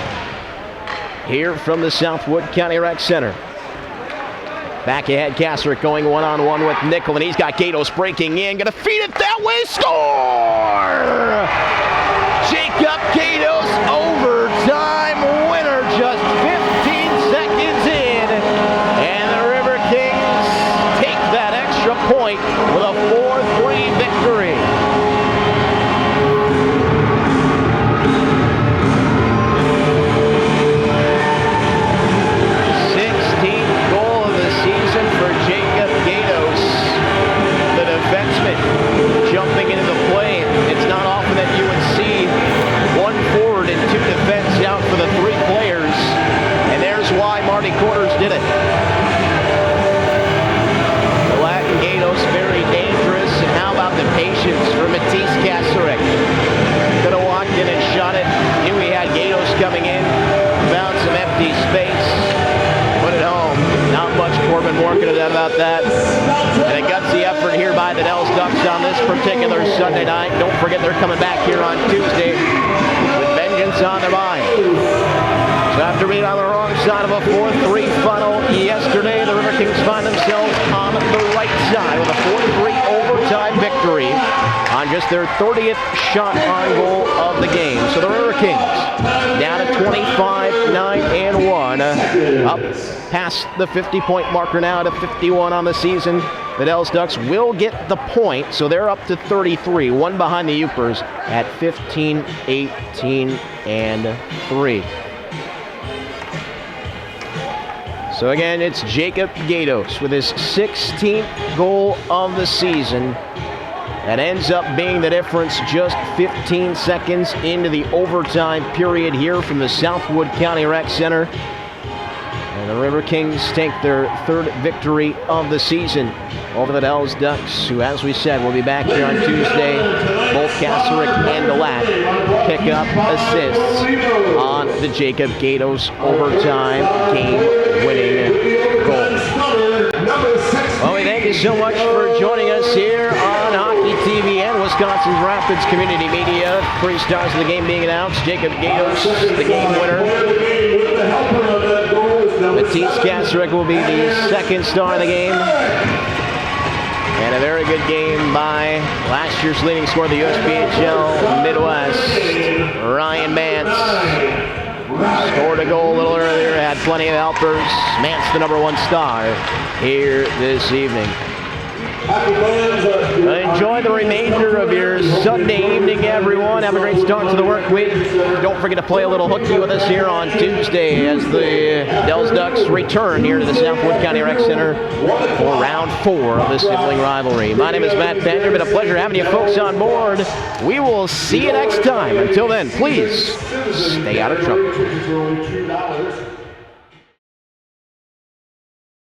Here from the Southwood County Rec Center. Back ahead, Kasrick going one-on-one with Nickel, and he's got Gatos breaking in. Gonna feed it that way, score! Jacob Gatos, overtime winner, just 15 seconds in. And the Riverkings take that extra point with a 4-3 victory. 16th goal of the season for Jacob Gatos, the defenseman, jumping into the play. It's not often that you would see 1 forward and 2 defense out for the 3 players, and there's why Marty Quarters did it. The Latin Gatos very dangerous, and how about the patience for Matisse Kasrick? Could have walked in and shot it. Knew he had Gatos coming in, found some empty space, put it home. Not much Corbin Moore could have done about that. And a gutsy effort here by the Dells Ducks on this particular Sunday night. Don't forget they're coming back here on Tuesday with vengeance on their mind. So after being on the wrong side of a 4-3 funnel yesterday, the Riverkings find themselves on the right side with a 4-3 overtime victory on just their 30th shot on goal of the game. So the Riverkings down to 25-9-1, up past the 50-point marker now to 51 on the season. The Dells Ducks will get the point, so they're up to 33, 1 behind the Upers at 15-18-3. So again, it's Jacob Gatos with his 16th goal of the season. That ends up being the difference just 15 seconds into the overtime period here from the Southwood County Rec Center. And the Riverkings take their 3rd victory of the season over the Dells Ducks, who, as we said, will be back here on Tuesday. Both Kasrick and DeLatt pick up assists on the Jacob Gatos overtime game-winning goal. Well, we thank you so much for joining us here on Hockey TV and Wisconsin's Rapids Community Media. 3 stars of the game being announced. Jacob Gatos, the game winner. Matisse Kasrick will be the 2nd star of the game. And a very good game by last year's leading scorer of the USPHL Midwest, Ryan Mance. Scored a goal a little earlier, had plenty of helpers. Mance, the #1 star here this evening. Enjoy the remainder of your Sunday evening, everyone. Have a great start to the work week. Don't forget to play a little hooky with us here on Tuesday as the Dells Ducks return here to the Southwood County Rec Center for round 4 of the sibling rivalry. My name is Matt Pender. Been a pleasure having you folks on board. We will see you next time. Until then, please stay out of trouble.